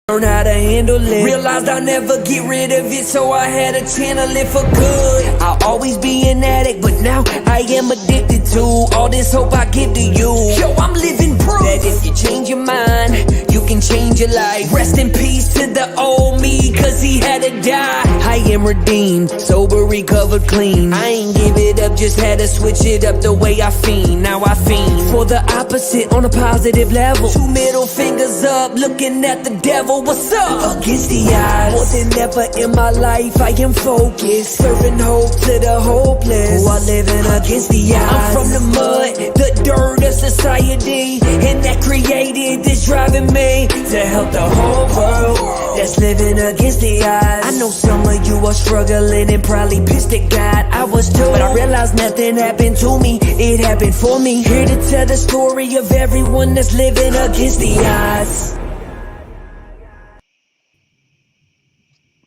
Learn how to handle it. Realized I'll never get rid of it, so I had to channel it for good. I'll always be an addict, but now I am addicted to all this hope I give to you. Yo, I'm living proof that if you change your mind, you can change your life. Rest in peace to the old me, cause he had to die. I am redeemed, sober, recovered, clean. I ain't give it up, just had to switch it up the way I fiend. Now I fiend for the opposite on a positive level. Two middle fingers up, looking at the devil. What's up? Against the odds, more than ever in my life I am focused, serving hope to the hopeless, who are living against the odds. I'm from the mud, the dirt of society, and that created this driving me to help the whole world that's living against the odds. I know some of you are struggling and probably pissed at God. I was too, but I realized nothing happened to me, it happened for me. Here to tell the story of everyone that's living against the odds.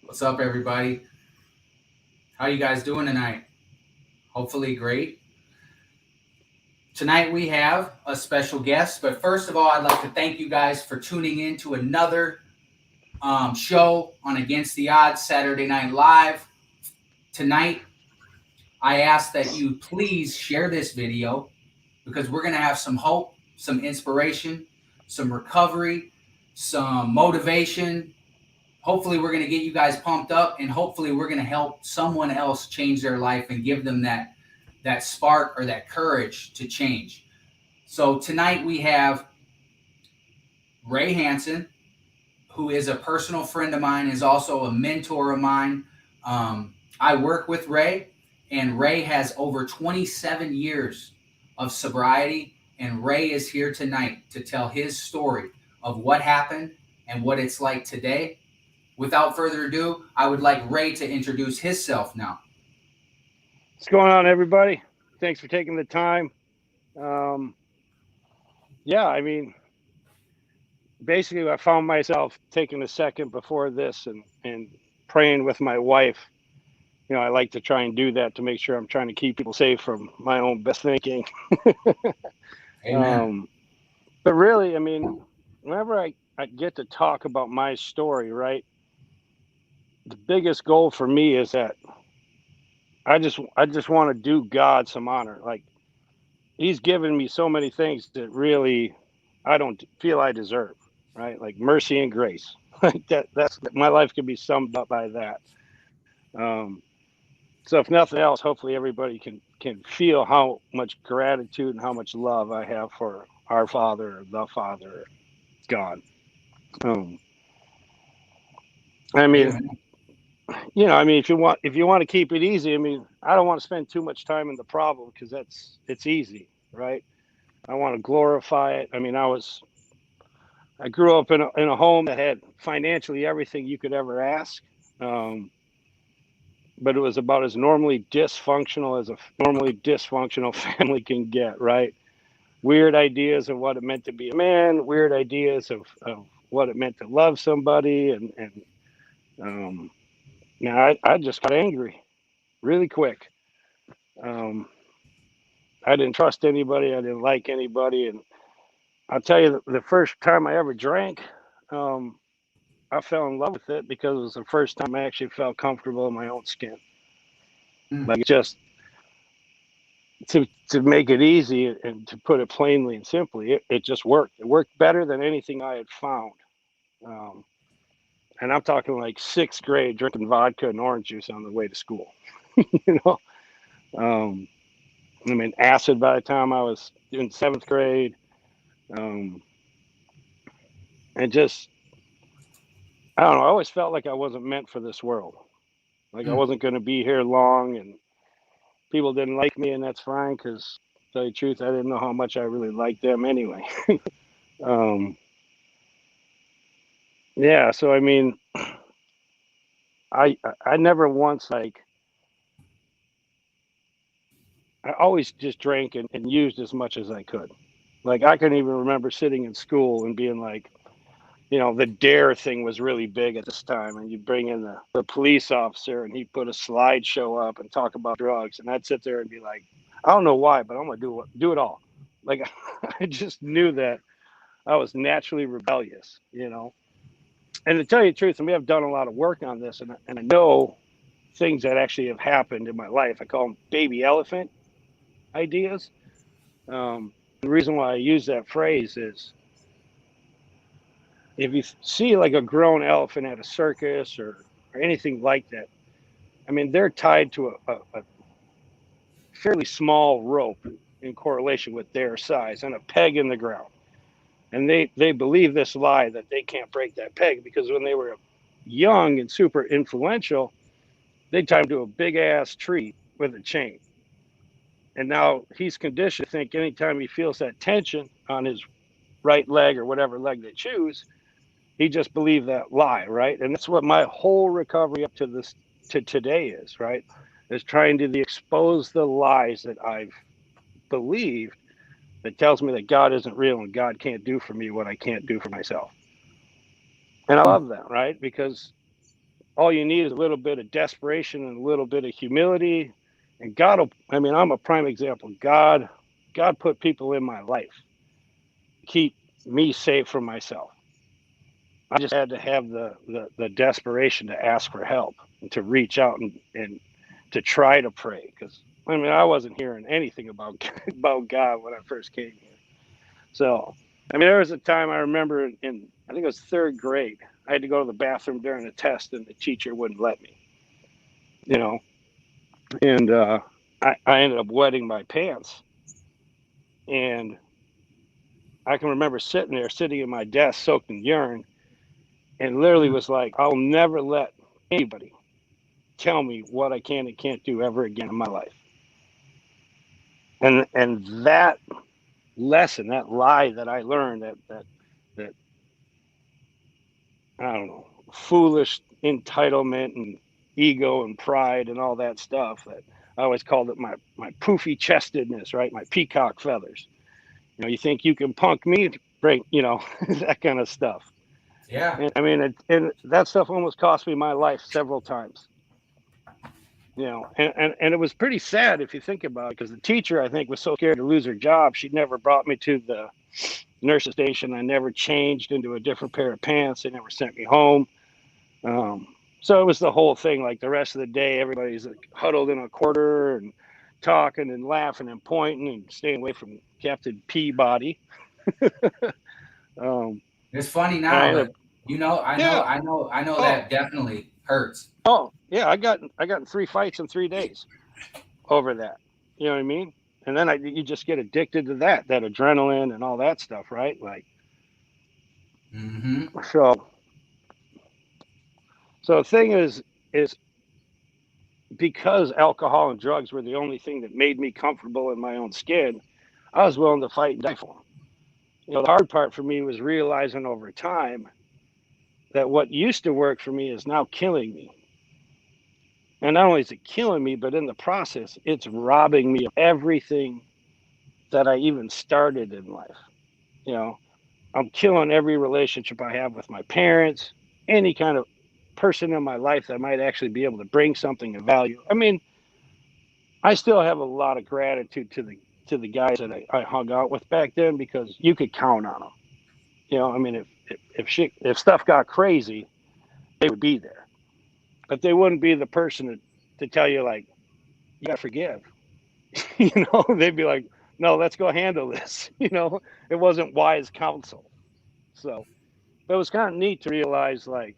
What's up, everybody? How you guys doing tonight? Hopefully great. Tonight we have a special guest, but first of all, I'd like to thank you guys for tuning in to another show on Against the Odds Saturday Night Live. Tonight, I ask that you please share this video because we're going to have some hope, some inspiration, some recovery, some motivation. Hopefully we're going to get you guys pumped up, and hopefully we're going to help someone else change their life and give them that spark or that courage to change. So tonight we have Ray Hansen, who is a personal friend of mine, is also a mentor of mine. I work with Ray, and Ray has over 27 years of sobriety, and Ray is here tonight to tell his story of what happened and what it's like today. Without further ado, I would like Ray to introduce himself now. What's going on, everybody? Thanks for taking the time. Yeah, I mean, basically I found myself taking a second before this and praying with my wife. You know, I like to try and do that to make sure I'm trying to keep people safe from my own best thinking. Amen. But really, I mean, whenever I get to talk about my story, right, the biggest goal for me is that I just want to do God some honor. Like, he's given me so many things that really I don't feel I deserve, right? Like mercy and grace. Like that's my life can be summed up by that. So if nothing else, hopefully everybody can feel how much gratitude and how much love I have for our Father, the Father, God. I mean, Amen. you know, I mean, if you want to keep it easy, I mean, I don't want to spend too much time in the problem because it's easy, right? I want to glorify it. I mean, I grew up in a home that had financially everything you could ever ask, but it was about as normally dysfunctional as a normally dysfunctional family can get, right? Weird ideas of what it meant to be a man, weird ideas of what it meant to love somebody, and now I just got angry really quick. I didn't trust anybody. I didn't like anybody. And I'll tell you, the first time I ever drank, I fell in love with it because it was the first time I actually felt comfortable in my own skin. Like, just to make it easy and to put it plainly and simply, it just worked. It worked better than anything I had found. And I'm talking like 6th grade, drinking vodka and orange juice on the way to school. You know, I mean, acid by the time I was in 7th grade. And just, I don't know, I always felt like I wasn't meant for this world. Like I wasn't going to be here long, and people didn't like me, and that's fine because, to tell you the truth, I didn't know how much I really liked them anyway. Yeah, so I mean, I never once, like, I always just drank and used as much as I could. Like, I couldn't even remember sitting in school and being like, you know, the dare thing was really big at this time, and you bring in the police officer and he'd put a slideshow up and talk about drugs, and I'd sit there and be like, I don't know why, but I'm gonna do it all. Like, I just knew that I was naturally rebellious, you know. And to tell you the truth, I mean, I've done a lot of work on this, and I know things that actually have happened in my life. I call them baby elephant ideas. The reason why I use that phrase is if you see like a grown elephant at a circus or anything like that, I mean, they're tied to a fairly small rope in correlation with their size and a peg in the ground. And they believe this lie that they can't break that peg because when they were young and super influential, they tied him to a big ass tree with a chain. And now he's conditioned to think anytime he feels that tension on his right leg or whatever leg they choose, he just believed that lie, right? And that's what my whole recovery up to this to today is, right? Is trying to expose the lies that I've believed that tells me that God isn't real and God can't do for me what I can't do for myself. And I love that, right? Because all you need is a little bit of desperation and a little bit of humility. And God will, I mean, I'm a prime example. God put people in my life to keep me safe from myself. I just had to have the desperation to ask for help and to reach out and to try to pray. Because I mean, I wasn't hearing anything about about God when I first came here. So, I mean, there was a time I remember in I think it was third grade. I had to go to the bathroom during a test, and the teacher wouldn't let me. You know, and I ended up wetting my pants, and I can remember sitting in my desk, soaked in urine, and literally was like, "I'll never let anybody tell me what I can and can't do ever again in my life." And that lesson, that lie that I learned, that I don't know, foolish entitlement and ego and pride and all that stuff, that I always called it my poofy chestedness, right? My peacock feathers. You know, you think you can punk me, bring, you know, that kind of stuff. Yeah. And I mean, and that stuff almost cost me my life several times. You know, and it was pretty sad if you think about it, because the teacher, I think, was so scared to lose her job, she never brought me to the nurse's station. I never changed into a different pair of pants. They never sent me home. So it was the whole thing. Like the rest of the day, everybody's like huddled in a corner and talking and laughing and pointing and staying away from Captain Peabody. um, It's funny and I now, ended but up, yeah. I know Oh, that definitely hurts. oh, yeah. I got in 3 fights in 3 days over that. You know what I mean? And then you just get addicted to that adrenaline and all that stuff, right? Like, Mm-hmm. so the thing is because alcohol and drugs were the only thing that made me comfortable in my own skin, I was willing to fight and die for them. You know, the hard part for me was realizing over time that what used to work for me is now killing me. And not only is it killing me, but in the process, it's robbing me of everything that I even started in life. You know, I'm killing every relationship I have with my parents, any kind of person in my life that might actually be able to bring something of value. I mean, I still have a lot of gratitude to the guys that I hung out with back then, because you could count on them. You know, I mean, if stuff got crazy, they would be there, but they wouldn't be the person to tell you like, you gotta forgive. You know, they'd be like, no, let's go handle this. You know, it wasn't wise counsel. So, but it was kind of neat to realize like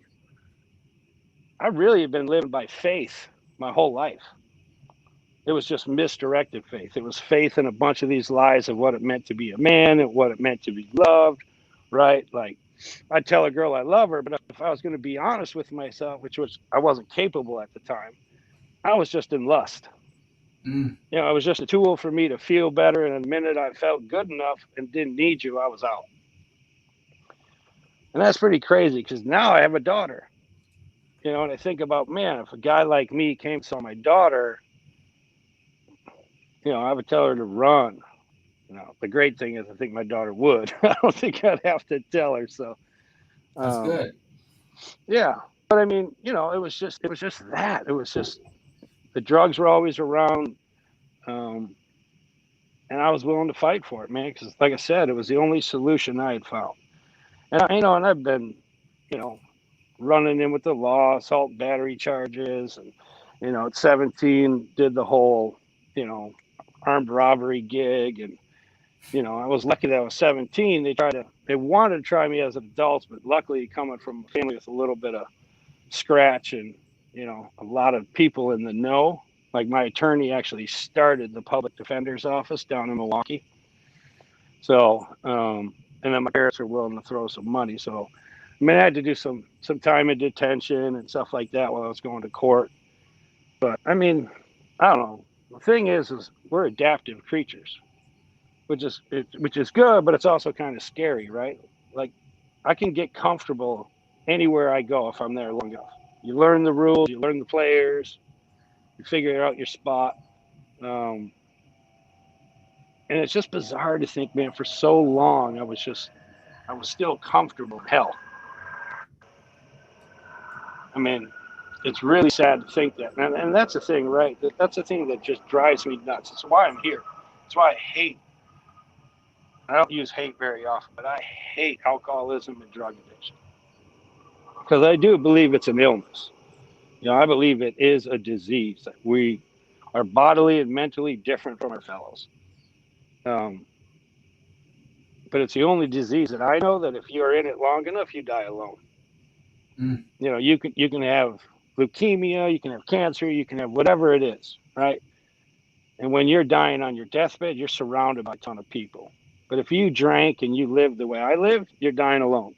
I really have been living by faith my whole life. It was just misdirected faith. It was faith in a bunch of these lies of what it meant to be a man and what it meant to be loved, right? Like, I'd tell a girl I love her, but if I was going to be honest with myself, which was I wasn't capable at the time, I was just in lust. Mm. You know, it was just a tool for me to feel better. And the minute I felt good enough and didn't need you, I was out. And that's pretty crazy, because now I have a daughter. You know, and I think about, man, if a guy like me came and saw my daughter, you know, I would tell her to run. You know, the great thing is I think my daughter would. I don't think I'd have to tell her. So, That's um, good. yeah. But I mean, you know, it was just that. It was just the drugs were always around. Um, and I was willing to fight for it, man, because like I said, it was the only solution I had found. And you know, and I've been, you know, running in with the law, assault, battery charges, and at 17 did the whole armed robbery gig, and I was lucky that I was 17. They wanted to try me as adults, but luckily coming from a family with a little bit of scratch and a lot of people in the know. Like my attorney actually started the public defender's office down in Milwaukee. So, and then my parents were willing to throw some money. So, I mean, I had to do some time in detention and stuff like that while I was going to court. But I mean, I don't know. The thing is we're adaptive creatures, which is good, but it's also kind of scary, right? Like, I can get comfortable anywhere I go if I'm there long enough. You learn the rules, you learn the players, you figure out your spot. And it's just bizarre to think, man, for so long, I was still comfortable in hell. I mean, it's really sad to think that. And that's the thing, right? That's the thing that just drives me nuts. It's why I'm here. It's why I don't use hate very often, but I hate alcoholism and drug addiction. Because I do believe it's an illness. I believe it is a disease that we are bodily and mentally different from our fellows. But it's the only disease that I know that if you're in it long enough, you die alone. Mm. You can have leukemia, you can have cancer, you can have whatever it is, right? And when you're dying on your deathbed, you're surrounded by a ton of people. But if you drank and you lived the way I lived, you're dying alone.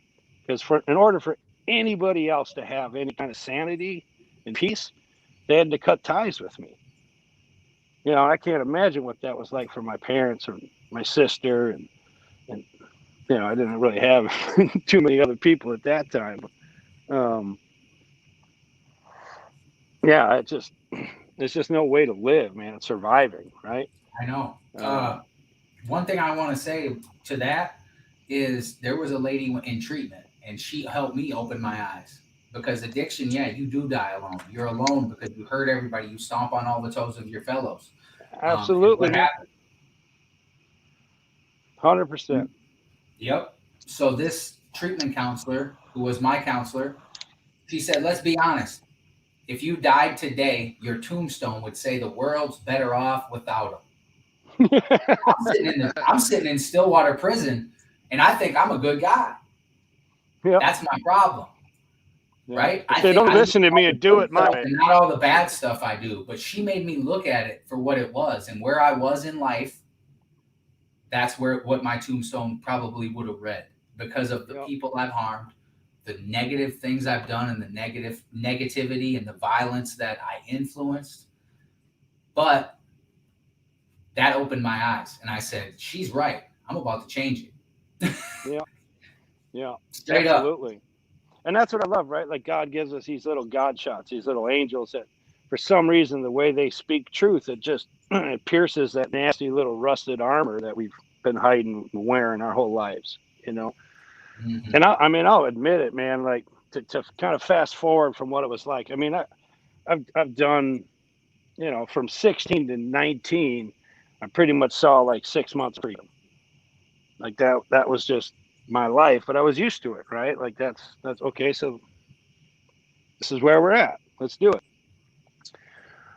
Because in order for anybody else to have any kind of sanity and peace, they had to cut ties with me. I can't imagine what that was like for my parents or my sister, and I didn't really have too many other people at that time. Yeah, it's just no way to live, man. It's surviving, right? I know. Um, One thing I want to say to that is there was a lady in treatment, and she helped me open my eyes. Because addiction, yeah, you do die alone. You're alone because you hurt everybody. You stomp on all the toes of your fellows. And Absolutely, what man. happened? 100%. Yep. So this treatment counselor, who was my counselor, she said, let's be honest. If you died today, your tombstone would say the world's better off without him. I'm sitting in Stillwater prison, and I think I'm a good guy. Yep. That's my problem. Yeah. Right? If they don't listen to me and do it my way. And not all the bad stuff I do, but she made me look at it for what it was and where I was in life. That's what my tombstone probably would have read because of the people I've harmed, the negative things I've done, and the negativity and the violence that I influenced. But that opened my eyes, and I said, "She's right. I'm about to change it." Yeah. Straight Absolutely. And that's what I love, right? Like God gives us these little God shots, these little angels that, for some reason, the way they speak truth, it just it pierces that nasty little rusted armor that we've been hiding and wearing our whole lives, Mm-hmm. And I'll admit it, man. Like to kind of fast forward from what it was like. I mean, I've done, from 16 to 19, I pretty much saw like 6 months freedom. Like that was just my life, but I was used to it, right? Like that's okay. So this is where we're at. Let's do it.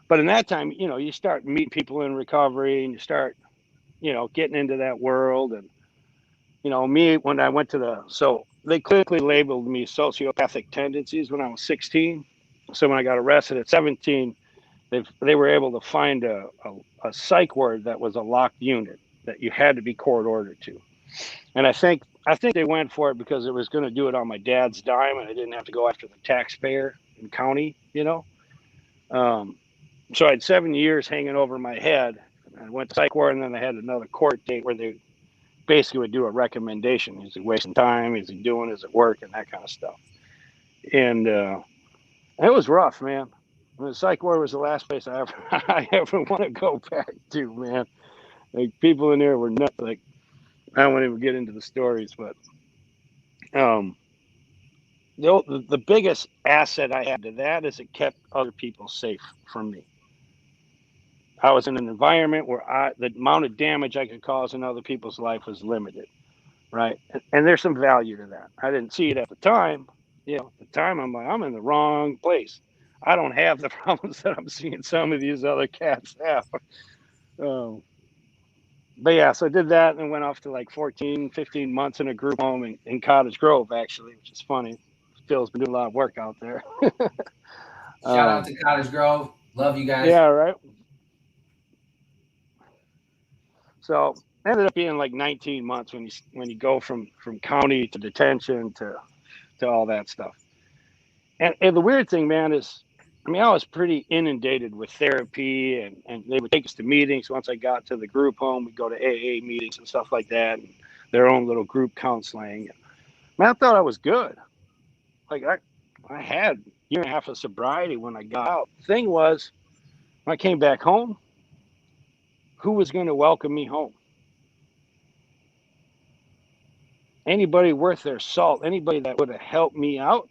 But in that time, you start meeting people in recovery, and you start, getting into that world. And me, when I went so they clinically labeled me sociopathic tendencies when I was 16. So when I got arrested at 17, they were able to find a psych ward that was a locked unit that you had to be court ordered to. And I think they went for it because it was going to do it on my dad's dime, and I didn't have to go after the taxpayer and county, So I had 7 years hanging over my head. I went to psych ward, and then I had another court date where they basically would do a recommendation. Is he wasting time? Is he doing? Is it working? That kind of stuff. And it was rough, man. The psych ward was the last place I ever want to go back to, man. Like people in there were nuts. Like I won't even get into the stories, but the biggest asset I had to that is it kept other people safe from me. I was in an environment where the amount of damage I could cause in other people's life was limited, right? And there's some value to that. I didn't see it at the time, at the time, I'm like, I'm in the wrong place. I don't have the problems that I'm seeing some of these other cats have. Um, but yeah, so I did that and went off to like 14, 15 months in a group home in Cottage Grove, actually, which is funny. Phil's been doing a lot of work out there. Shout out to Cottage Grove. Love you guys. Yeah, right. So ended up being like 19 months when you go from county to detention to all that stuff. And the weird thing, man, is I mean, I was pretty inundated with therapy, and they would take us to meetings. Once I got to the group home, we'd go to AA meetings and stuff like that, and their own little group counseling. Man, I thought I was good. Like I had a year and a half of sobriety when I got out. The thing was, when I came back home, who was going to welcome me home? Anybody worth their salt, anybody that would have helped me out,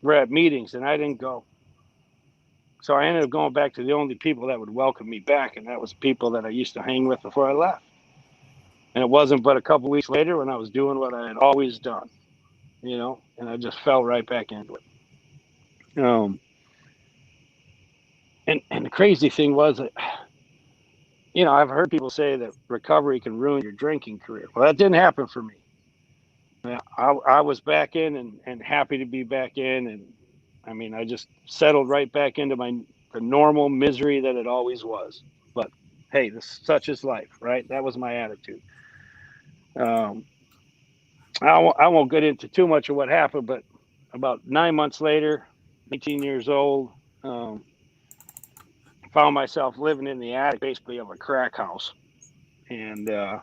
were at meetings, and I didn't go. So I ended up going back to the only people that would welcome me back, and that was people that I used to hang with before I left. And it wasn't but a couple of weeks later when I was doing what I had always done, and I just fell right back into it. And the crazy thing was that, I've heard people say that recovery can ruin your drinking career. Well, that didn't happen for me. I was back in and happy to be back in. And I mean, I just settled right back into the normal misery that it always was. But hey, such is life, right? That was my attitude. Um, I won't get into too much of what happened, but about 9 months later, 18 years old, found myself living in the attic, basically, of a crack house. And I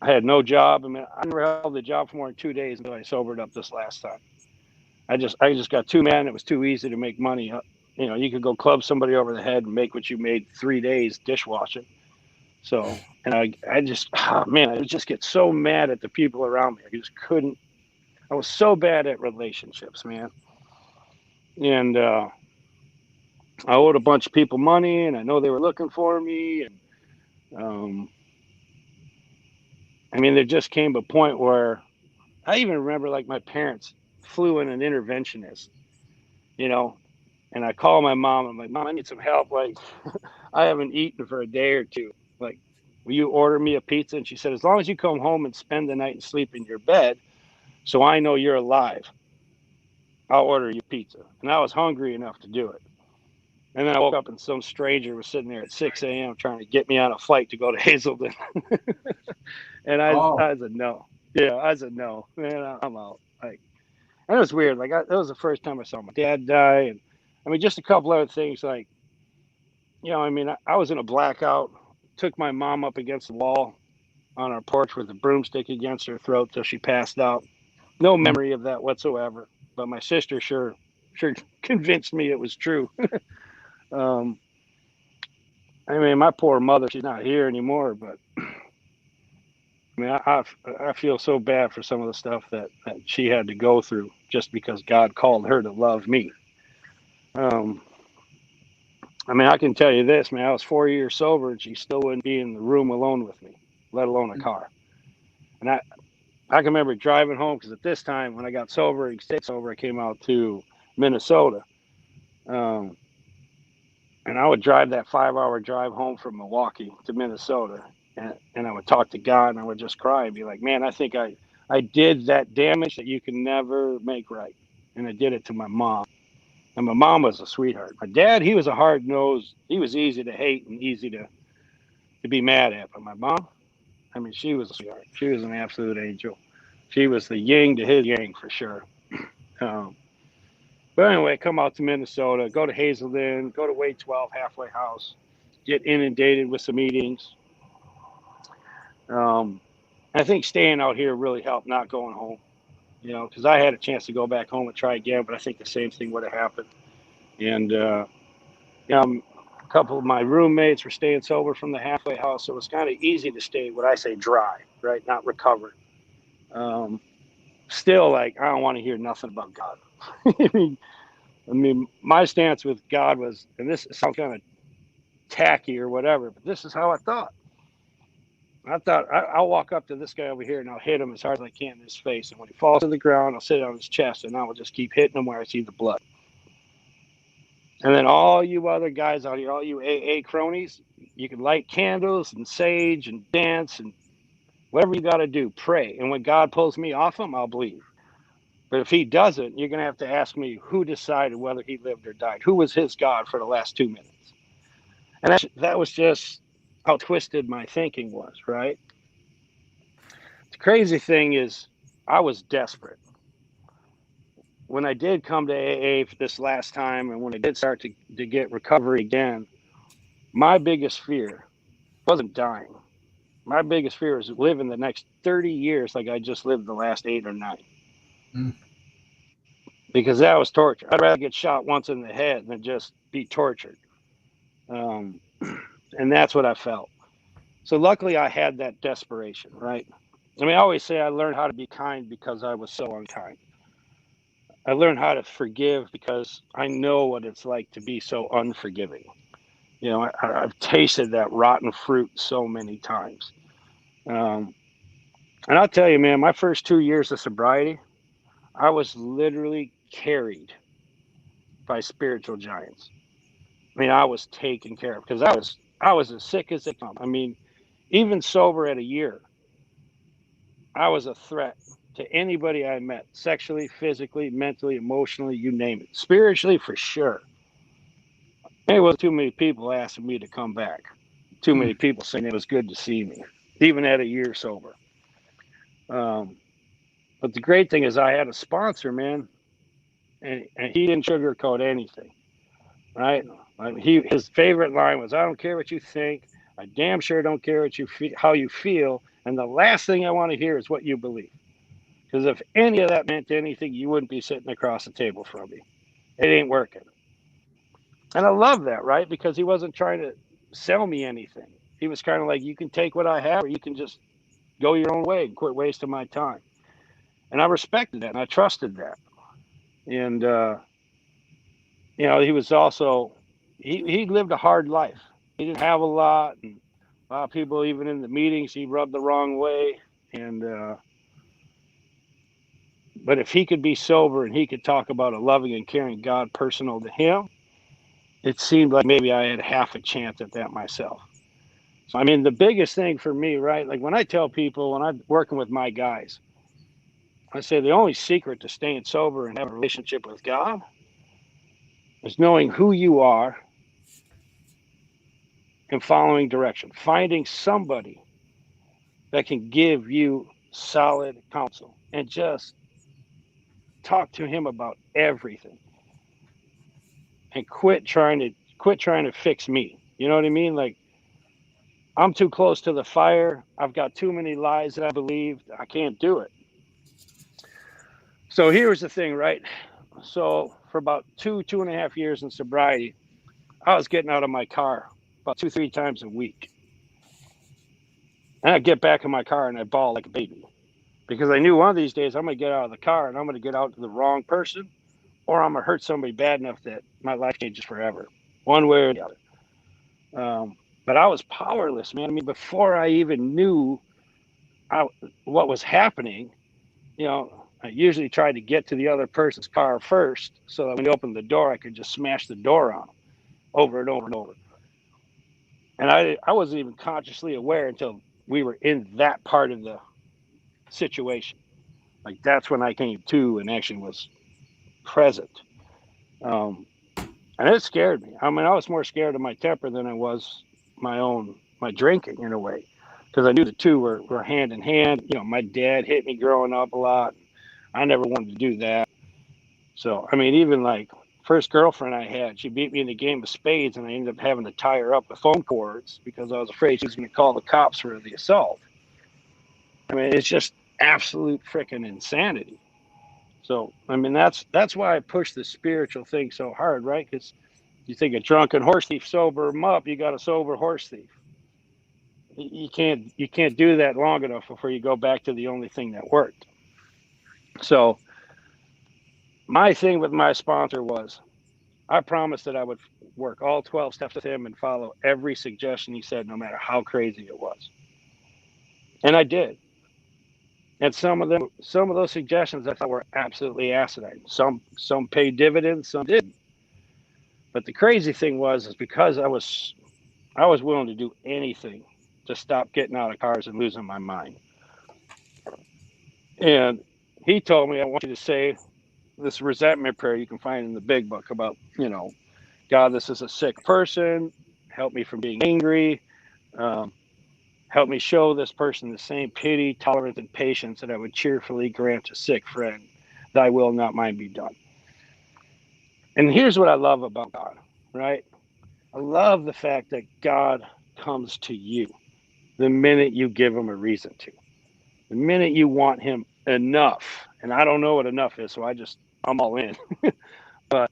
had no job. I mean, I never held a job for more than 2 days until I sobered up this last time. I just got too mad. It was too easy to make money. You could go club somebody over the head and make what you made 3 days dishwashing. So, and I just, man, I would just get so mad at the people around me. I just couldn't. I was so bad at relationships, man. And I owed a bunch of people money, and I know they were looking for me. And I mean, there just came a point where I even remember, like, my parents flew in an interventionist, you know, and I called my mom. I'm like, Mom, I need some help. Like, I haven't eaten for a day or two. Like, will you order me a pizza? And she said, as long as you come home and spend the night and sleep in your bed, so I know you're alive, I'll order you pizza. And I was hungry enough to do it. And then I woke up and some stranger was sitting there at 6 a.m. trying to get me on a flight to go to Hazelden. And Oh, I said, no. Yeah, I said, no, man, I'm out. Like, and it was weird. Like, that was the first time I saw my dad die. And I mean, just a couple other things. Like, I mean, I was in a blackout, took my mom up against the wall on our porch with a broomstick against her throat till she passed out. No memory of that whatsoever. But my sister sure convinced me it was true. um, I mean, my poor mother, she's not here anymore, but I mean, I feel so bad for some of the stuff that she had to go through just because God called her to love me. Um, I mean, I can tell you this, man. I was 4 years sober, and she still wouldn't be in the room alone with me, let alone a car. And I can remember driving home because at this time, when I got sober and stayed sober, I came out to Minnesota. Um, and I would drive that 5-hour drive home from Milwaukee to Minnesota. And I would talk to God, and I would just cry and be like, man, I think I did that damage that you can never make right. And I did it to my mom. And my mom was a sweetheart. My dad, he was a hard nose. He was easy to hate and easy to be mad at. But my mom, I mean, she was a sweetheart. She was an absolute angel. She was the yin to his yang for sure. Um, but anyway, come out to Minnesota, go to Hazelden, go to Way 12 halfway house, get inundated with some meetings. I think staying out here really helped, not going home, because I had a chance to go back home and try again, but I think the same thing would have happened. And, a couple of my roommates were staying sober from the halfway house, so it was kind of easy to stay, what I say, dry, right? Not recovered. Still, like, I don't want to hear nothing about God. I mean, my stance with God was, and this sounds kind of tacky or whatever, but this is how I thought. I thought I'll walk up to this guy over here and I'll hit him as hard as I can in his face. And when he falls to the ground, I'll sit on his chest and I will just keep hitting him where I see the blood. And then all you other guys out here, all you AA cronies, you can light candles and sage and dance and whatever you got to do, pray. And when God pulls me off him, I'll believe. But if he doesn't, you're going to have to ask me who decided whether he lived or died. Who was his God for the last 2 minutes? And that was just how twisted my thinking was, right? The crazy thing is I was desperate. When I did come to AA for this last time and when I did start to get recovery again, my biggest fear wasn't dying. My biggest fear was living the next 30 years like I just lived the last 8 or 9. Mm. Because that was torture. I'd rather get shot once in the head than just be tortured. And that's what I felt. So luckily I had that desperation, right? I mean, I always say I learned how to be kind because I was so unkind. I learned how to forgive because I know what it's like to be so unforgiving. You know, I've tasted that rotten fruit so many times. And I'll tell you, man, my first 2 years of sobriety, I was literally carried by spiritual giants. I mean, I was taken care of because I was as sick as they come. I mean, even sober at a year, I was a threat to anybody I met, sexually, physically, mentally, emotionally, you name it. Spiritually, for sure. There wasn't too many people asking me to come back. Too many people saying it was good to see me, even at a year sober. But the great thing is I had a sponsor, man, and he didn't sugarcoat anything, right? His favorite line was, "I don't care what you think. I damn sure don't care how you feel. And the last thing I want to hear is what you believe. Because if any of that meant anything, you wouldn't be sitting across the table from me. It ain't working." And I love that, right? Because he wasn't trying to sell me anything. He was kind of like, you can take what I have or you can just go your own way and quit wasting my time. And I respected that and I trusted that. And, you know, he was also, he lived a hard life. He didn't have a lot. And a lot of people, even in the meetings, he rubbed the wrong way. And, but if he could be sober and he could talk about a loving and caring God personal to him, it seemed like maybe I had half a chance at that myself. So, I mean, the biggest thing for me, right? Like when I tell people, when I'm working with my guys, I say the only secret to staying sober and having a relationship with God is knowing who you are and following direction, finding somebody that can give you solid counsel and just talk to him about everything and quit trying to fix me. You know what I mean? Like I'm too close to the fire. I've got too many lies that I believe. I can't do it. So here's the thing, right? So for about 2.5 years in sobriety, I was getting out of my car about 2-3 times a week. And I'd get back in my car and I'd bawl like a baby because I knew one of these days I'm going to get out of the car and I'm going to get out to the wrong person or I'm going to hurt somebody bad enough that my life changes forever, one way or the other. But I was powerless, man. I mean, before I even knew what was happening, you know, I usually tried to get to the other person's car first so that when he opened the door, I could just smash the door on him over and over and over. And I wasn't even consciously aware until we were in that part of the situation. Like that's when I came to and actually was present. And it scared me. I mean, I was more scared of my temper than I was my drinking in a way. Because I knew the two were hand in hand. You know, my dad hit me growing up a lot. I never wanted to do that. So, I mean, even like first girlfriend I had, she beat me in a game of spades and I ended up having to tie her up with phone cords because I was afraid she was going to call the cops for the assault. I mean, it's just absolute freaking insanity. So, I mean, that's why I push the spiritual thing so hard, right? Because you think a drunken horse thief sober him up, you got a sober horse thief. You can't do that long enough before you go back to the only thing that worked. So my thing with my sponsor was I promised that I would work all 12 steps with him and follow every suggestion he said, no matter how crazy it was. And I did. And some of those suggestions I thought were absolutely asinine. Some paid dividends, some didn't. But the crazy thing is because I was willing to do anything to stop getting out of cars and losing my mind. And he told me, I want you to say this resentment prayer you can find in the big book about, God, this is a sick person. Help me from being angry. Um, Help me show this person the same pity, tolerance, and patience that I would cheerfully grant a sick friend. Thy will, not mine, be done. And here's what I love about God, right? I love the fact that God comes to you the minute you give him a reason to. The minute you want him enough, and I don't know what enough is, so I'm all in. But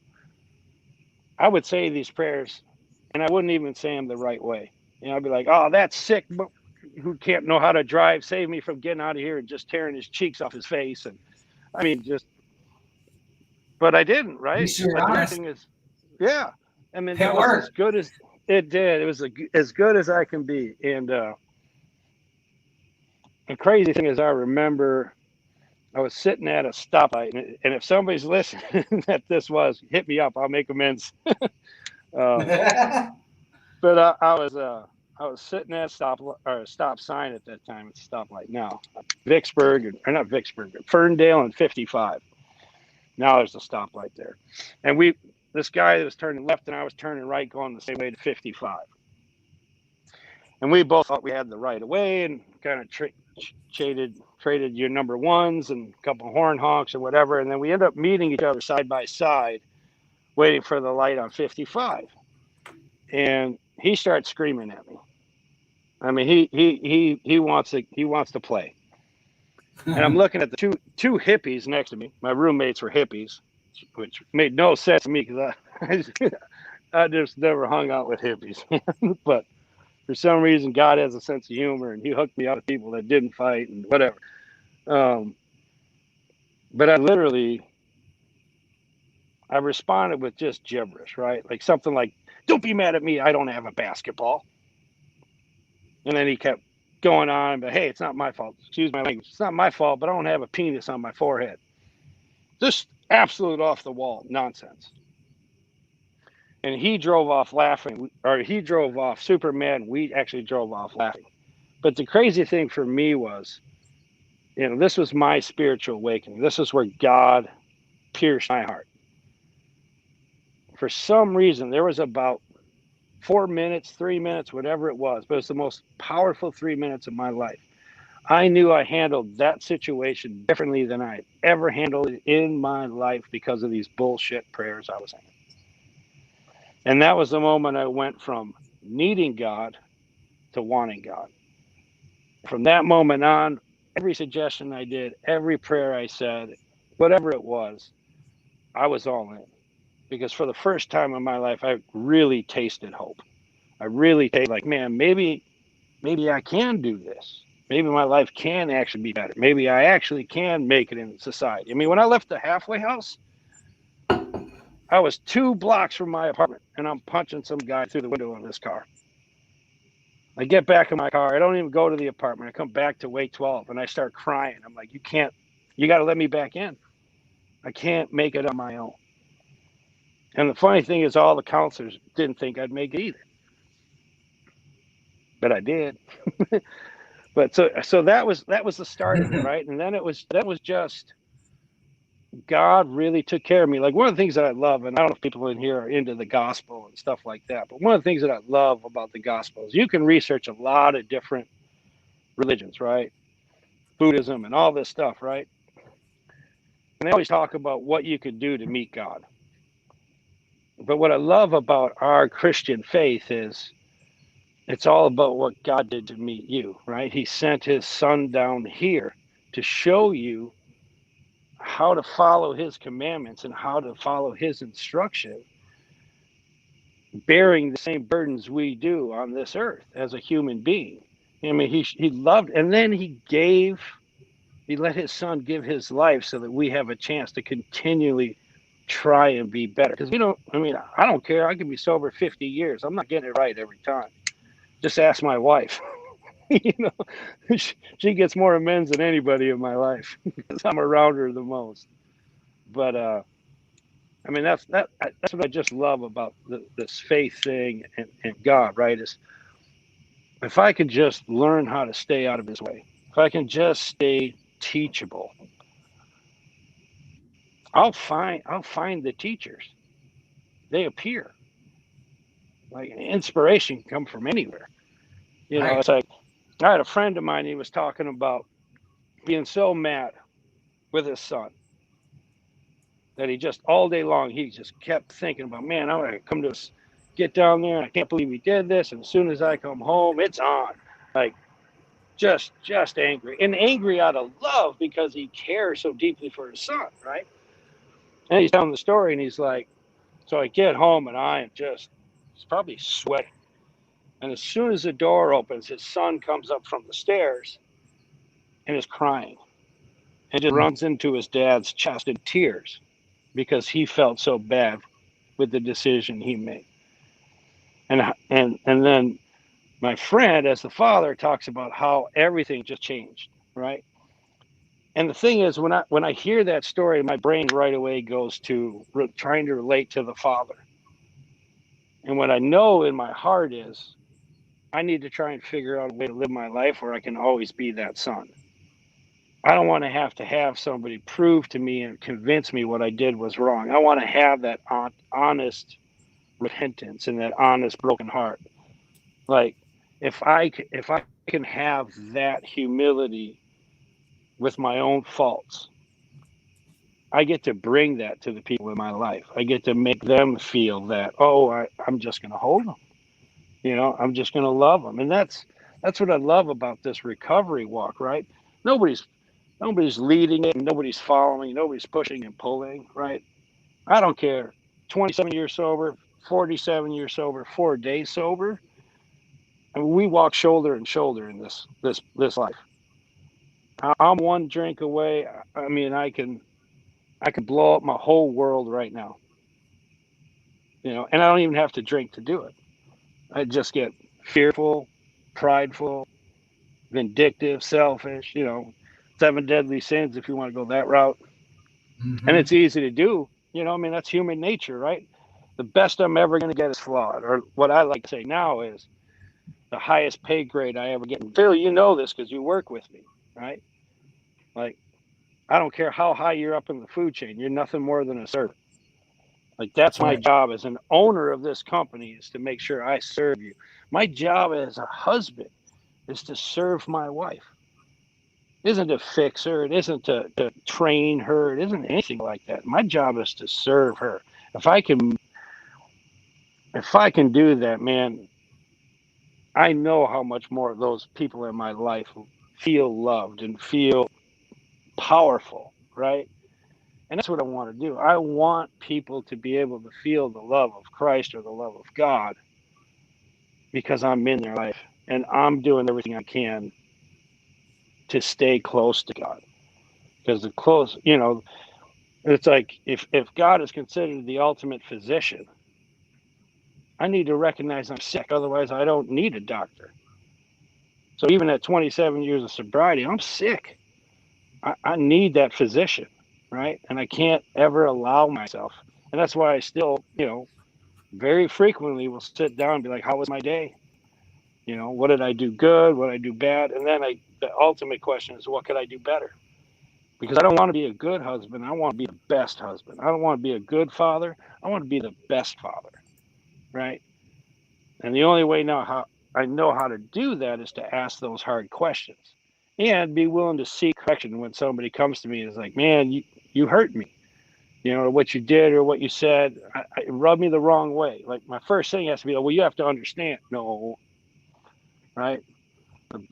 I would say these prayers, and I wouldn't even say them the right way. I'd be like, oh, that's sick, but who can't know how to drive, save me from getting out of here and just tearing his cheeks off his face. And I mean, but I didn't, At right? least you're But the honest. thing is, yeah, I mean, It that was as worked. good as it did. It was as good as I can be. And the crazy thing is, I remember I was sitting at a stoplight, and if somebody's listening that hit me up. I'll make amends. Um, but I was sitting at a stop sign at that time. It's a stoplight now. Vicksburg, or not Vicksburg, but Ferndale and 55. Now there's a stoplight there, and this guy was turning left, and I was turning right, going the same way to 55. And we both thought we had the right of way, and kind of traded your number ones and a couple of horn honks or whatever, and then we end up meeting each other side by side, waiting for the light on 55. And he starts screaming at me. I mean, he wants to play. And I'm looking at the two hippies next to me. My roommates were hippies, which made no sense to me because I just never hung out with hippies. But for some reason, God has a sense of humor, and he hooked me up with people that didn't fight and whatever. But I responded with just gibberish, right? Like something like, "Don't be mad at me. I don't have a basketball." And then he kept going on, but hey, it's not my fault. Excuse my language. It's not my fault, but I don't have a penis on my forehead. Just absolute off the wall nonsense. And he drove off laughing, or he drove off super mad. We actually drove off laughing. But the crazy thing for me was, this was my spiritual awakening. This is where God pierced my heart. For some reason, there was about 4 minutes, 3 minutes, whatever it was, but it's the most powerful 3 minutes of my life. I knew I handled that situation differently than I had ever handled it in my life because of these bullshit prayers I was saying. And that was the moment I went from needing God to wanting God. From that moment on, every suggestion I did, every prayer I said, whatever it was, I was all in. Because for the first time in my life, I really tasted hope. I really tasted like, man, maybe I can do this. Maybe my life can actually be better. Maybe I actually can make it in society. I mean, when I left the halfway house, I was 2 blocks from my apartment, and I'm punching some guy through the window of his car. I get back in my car. I don't even go to the apartment. I come back to Wake 12, and I start crying. I'm like, you got to let me back in. I can't make it on my own. And the funny thing is, all the counselors didn't think I'd make it either. But I did. But so that was the start of it, right? And then that was just God really took care of me. Like one of the things that I love, and I don't know if people in here are into the gospel and stuff like that, but one of the things that I love about the gospel is you can research a lot of different religions, right? Buddhism and all this stuff, right? And they always talk about what you could do to meet God. But what I love about our Christian faith is it's all about what God did to meet you, right? He sent his son down here to show you how to follow his commandments and how to follow his instruction, bearing the same burdens we do on this earth as a human being. I mean, he loved, and then he let his son give his life so that we have a chance to continually try and be better. Because I don't care. I can be sober 50 years. I'm not getting it right every time. Just ask my wife. You know, she gets more amends than anybody in my life because I'm around her the most. But I mean, that's what I just love about this faith thing and God, right? Is if I can just learn how to stay out of His way, if I can just stay teachable, I'll find the teachers. They appear. Like inspiration can come from anywhere. You know, Right. it's like I had a friend of mine. He was talking about being so mad with his son that he just all day long he just kept thinking about, man, I'm gonna come to get down there. And I can't believe he did this. And as soon as I come home, it's on. Like just angry and angry out of love because he cares so deeply for his son, right? And he's telling the story, and he's like, so I get home and I am just, he's probably sweating. And as soon as the door opens, his son comes up from the stairs and is crying and just Mm. runs into his dad's chest in tears because he felt so bad with the decision he made. And then my friend, as the father, talks about how everything just changed, right? And the thing is, when I hear that story, my brain right away goes to trying to relate to the father. And what I know in my heart is, I need to try and figure out a way to live my life where I can always be that son. I don't want to have somebody prove to me and convince me what I did was wrong. I want to have that honest repentance and that honest broken heart. Like if I can have that humility with my own faults, I get to bring that to the people in my life. I get to make them feel that, oh, I'm just going to hold them. You know, I'm just going to love them. And that's what I love about this recovery walk, right? Nobody's nobody's leading it, and nobody's following, nobody's pushing and pulling, right? I don't care. 27 years sober, 47 years sober, 4 days sober. I mean, we walk shoulder and shoulder in this life. I'm one drink away. I mean, I can blow up my whole world right now, you know, and I don't even have to drink to do it. I just get fearful, prideful, vindictive, selfish, you know, seven deadly sins if you want to go that route. And Mm-hmm. it's easy to do. You know, I mean, that's human nature, right? The best I'm ever going to get is flawed. Or what I like to say now is the highest pay grade I ever get. And Phil, you know this because you work with me, right? Like, I don't care how high you're up in the food chain, you're nothing more than a servant. Like, that's my Right. job as an owner of this company is to make sure I serve you. My job as a husband is to serve my wife. It isn't to fix her. It isn't to train her. It isn't anything like that. My job is to serve her. If I can if I can do that, man, I know how much more of those people in my life feel loved and feel powerful, right? And that's what I want to do. I want people to be able to feel the love of Christ or the love of God because I'm in their life and I'm doing everything I can to stay close to God. Because the close, you know, it's like if God is considered the ultimate physician, I need to recognize I'm sick. Otherwise, I don't need a doctor. So even at 27 years of sobriety, I'm sick. I need that physician, right? And I can't ever allow myself. And that's why I still, you know, very frequently will sit down and be like, how was my day? You know, what did I do good? What did I do bad? And then the ultimate question is, what could I do better? Because I don't want to be a good husband. I want to be the best husband. I don't want to be a good father. I want to be the best father, right? And the only way now how I know how to do that is to ask those hard questions and be willing to seek correction when somebody comes to me and is like, man, you hurt me, you know, or what you did or what you said, it rubbed me the wrong way. Like my first thing has to be, well, you have to understand. No, right?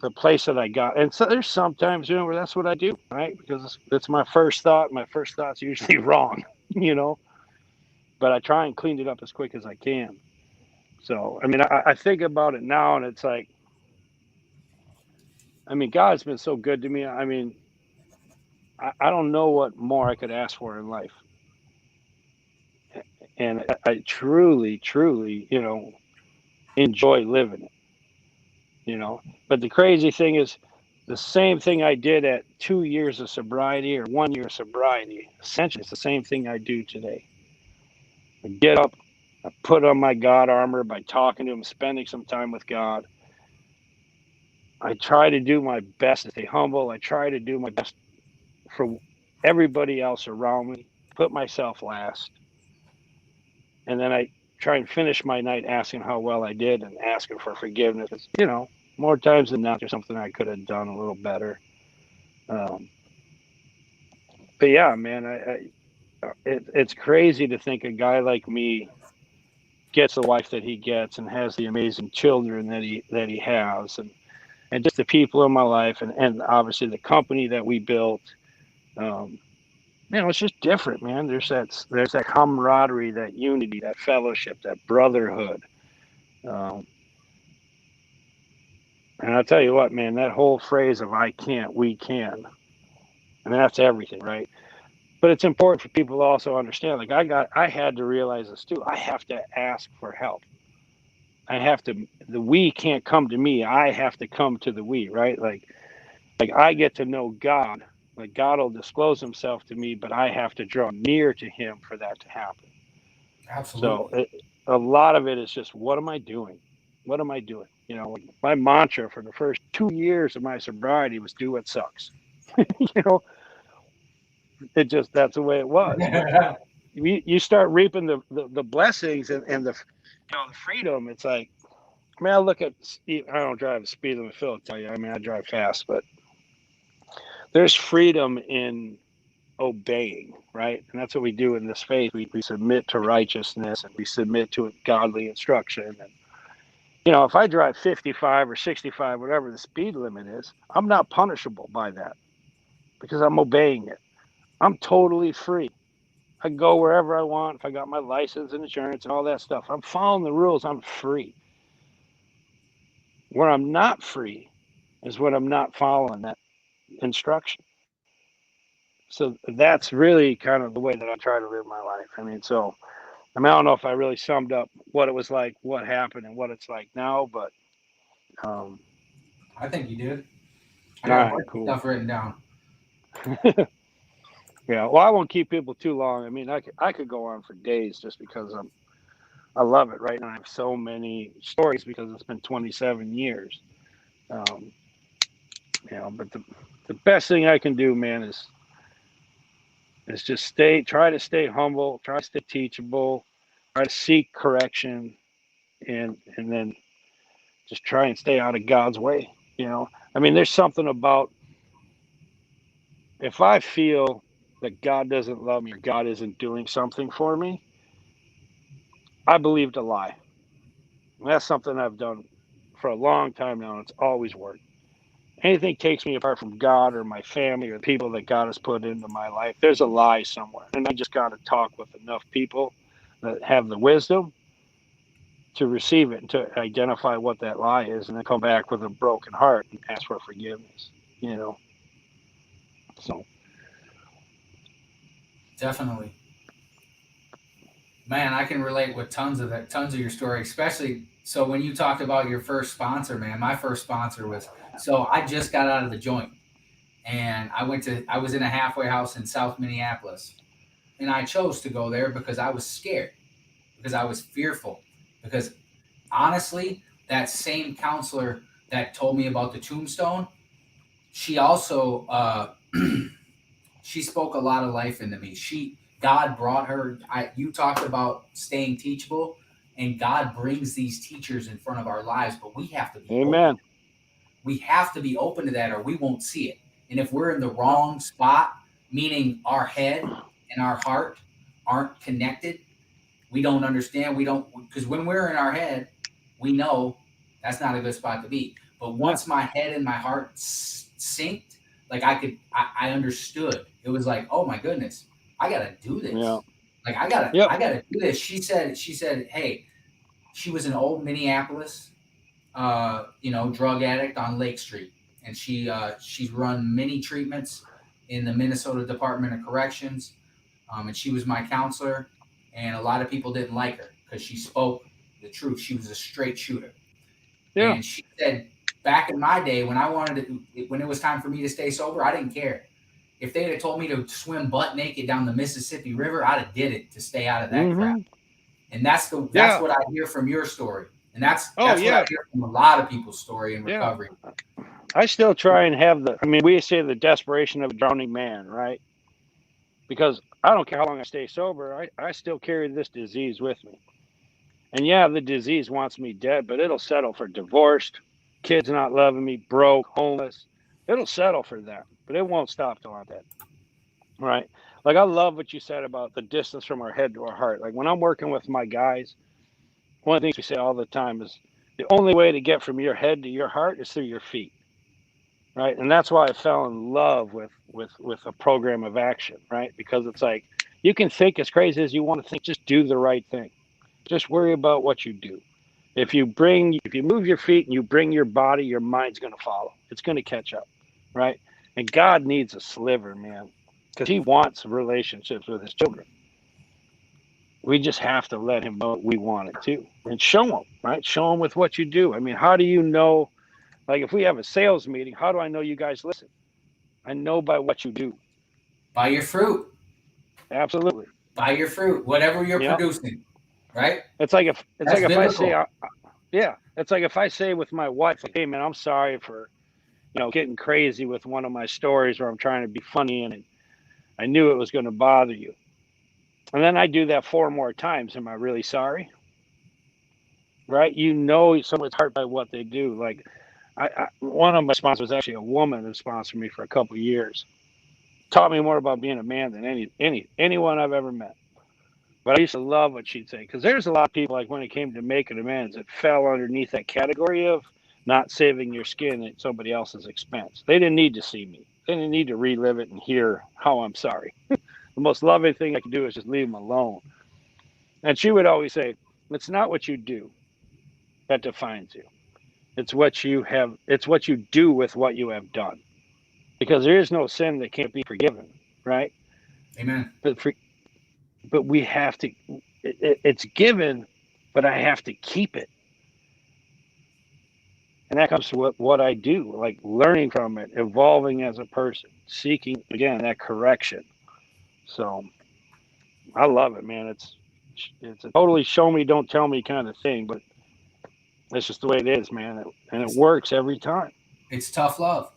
The place that I got. And so there's sometimes, you know, where that's what I do, right? Because it's my first thought. My first thought's usually wrong, you know, but I try and clean it up as quick as I can. So, I mean, I think about it now and it's like, I mean, God's been so good to me. I mean, I don't know what more I could ask for in life. And I truly, truly, you know, enjoy living it. But the crazy thing is, the same thing I did at 2 years of sobriety or 1 year of sobriety, essentially, it's the same thing I do today. I get up, I put on my God armor by talking to Him, spending some time with God. I try to do my best to stay humble. I try to do my best for everybody else around me, put myself last. And then I try and finish my night asking how well I did and asking for forgiveness. More times than not, there's something I could have done a little better. But yeah, man, it's crazy to think a guy like me gets the wife that he gets and has the amazing children that he has, and just the people in my life, and obviously the company that we built. Um, it's just different, man. There's that camaraderie, that unity, that fellowship, that brotherhood. Um, and I'll tell you what, man, that whole phrase of "I can't, we can," I mean, that's everything, right? But it's important for people to also understand. Like I had to realize this too. I have to ask for help. The we can't come to me. I have to come to the we, right? Like I get to know God. Like God will disclose Himself to me, but I have to draw near to Him for that to happen. So Absolutely. a lot of it is just, what am I doing? What am I doing? My mantra for the first 2 years of my sobriety was do what sucks. you know, that's the way it was. But you start reaping the blessings and the the freedom. It's like, I mean, I look at, I don't drive the speed limit, Phil will tell you. I mean, I drive fast, but there's freedom in obeying, right? And that's what we do in this faith. We submit to righteousness, and we submit to godly instruction. And if I drive 55 or 65, whatever the speed limit is, I'm not punishable by that because I'm obeying it. I'm totally free. I can go wherever I want. If I got my license and insurance and all that stuff, I'm following the rules. I'm free. Where I'm not free is when I'm not following that instruction. So that's really kind of the way that I try to live my life. I don't know if I really summed up what it was like, what happened, and what it's like now, but I think you did. I all got a right, bunch of cool. stuff written down. Yeah, well, I won't keep people too long. I mean, I could go on for days just because I love it, right? And I have so many stories because it's been 27 years. Um, but the best thing I can do, man, is just try to stay humble, try to stay teachable, try to seek correction, and then just try and stay out of God's way. I mean, there's something about, if I feel that God doesn't love me or God isn't doing something for me, I believed a lie. And that's something I've done for a long time now, and it's always worked. Anything takes me apart from God or my family or the people that God has put into my life, there's a lie somewhere. And I just got to talk with enough people that have the wisdom to receive it and to identify what that lie is, and then come back with a broken heart and ask for forgiveness. You know, so Definitely. Man, I can relate with tons of your story, especially so when you talked about your first sponsor, man. My first sponsor was, so I just got out of the joint, and I was in a halfway house in South Minneapolis, and I chose to go there because I was scared, because I was fearful, because honestly, that same counselor that told me about the tombstone, she also she spoke a lot of life into me. God brought her. You talked about staying teachable, and God brings these teachers in front of our lives, but we have to be open. amen. We have to be open to that, or we won't see it. And if we're in the Yep. wrong spot, meaning our head and our heart aren't connected, we don't understand. We don't, because when we're in our head, we know that's not a good spot to be. But Yeah. once my head and my heart synced, like I understood. It was like, oh my goodness, I gotta do Yeah. this. Like Yep. I gotta do this. She said, hey, she was an old Minneapolis, drug addict on Lake Street, and she's run many treatments in the Minnesota Department of Corrections, and she was my counselor, and a lot of people didn't like her because she spoke the truth. She was a straight shooter, Yeah. and she said back in my day when when it was time for me to stay sober, I didn't care. If they had told me to swim butt naked down the Mississippi River, I'd have did it to stay out of that crap. And that's what I hear from your story. And that's what I hear from a lot of people's story in recovery. I still try and have we say the desperation of a drowning man, right? Because I don't care how long I stay sober, I still carry this disease with me. And yeah, the disease wants me dead, but it'll settle for divorced, kids not loving me, broke, homeless. It'll settle for that, but it won't stop till I'm dead. Right? Like, I love what you said about the distance from our head to our heart. Like, when I'm working with my guys, one of the things we say all the time is the only way to get from your head to your heart is through your feet. Right? And that's why I fell in love with a program of action, right? Because it's like, you can think as crazy as you want to think, just do the right thing. Just worry about what you do. If you move your feet and you bring your body, your mind's going to follow. It's going to catch up, right? And God needs a sliver, man, because he wants relationships with his children. We just have to let him know we want it too, and show him, right? Show him with what you do. I mean, how do you know? Like, if we have a sales meeting, how do I know you guys listen? I know by what you do. By your fruit. Absolutely. By your fruit, whatever you're producing, right? It's like if I say, it's like if I say with my wife, like, hey man, I'm sorry for, getting crazy with one of my stories where I'm trying to be funny and I knew it was going to bother you. And then I do that 4 more times. Am I really sorry? Right? Someone's hurt by what they do. Like, one of my sponsors was actually a woman who sponsored me for a couple of years. Taught me more about being a man than anyone I've ever met. But I used to love what she'd say, because there's a lot of people, like when it came to making amends, that fell underneath that category of not saving your skin at somebody else's expense. They didn't need to see me. They didn't need to relive it and hear how I'm sorry. The most loving thing I could do is just leave them alone. And she would always say, it's not what you do that defines you. It's what you have. It's what you do with what you have done. Because there is no sin that can't be forgiven, right? Amen. But we have to, it's given, but I have to keep it. And that comes to what I do, like learning from it, evolving as a person, seeking, again, that correction. So I love it, man. It's a totally show me, don't tell me kind of thing, but that's just the way it is, man. And it works every time. It's tough love.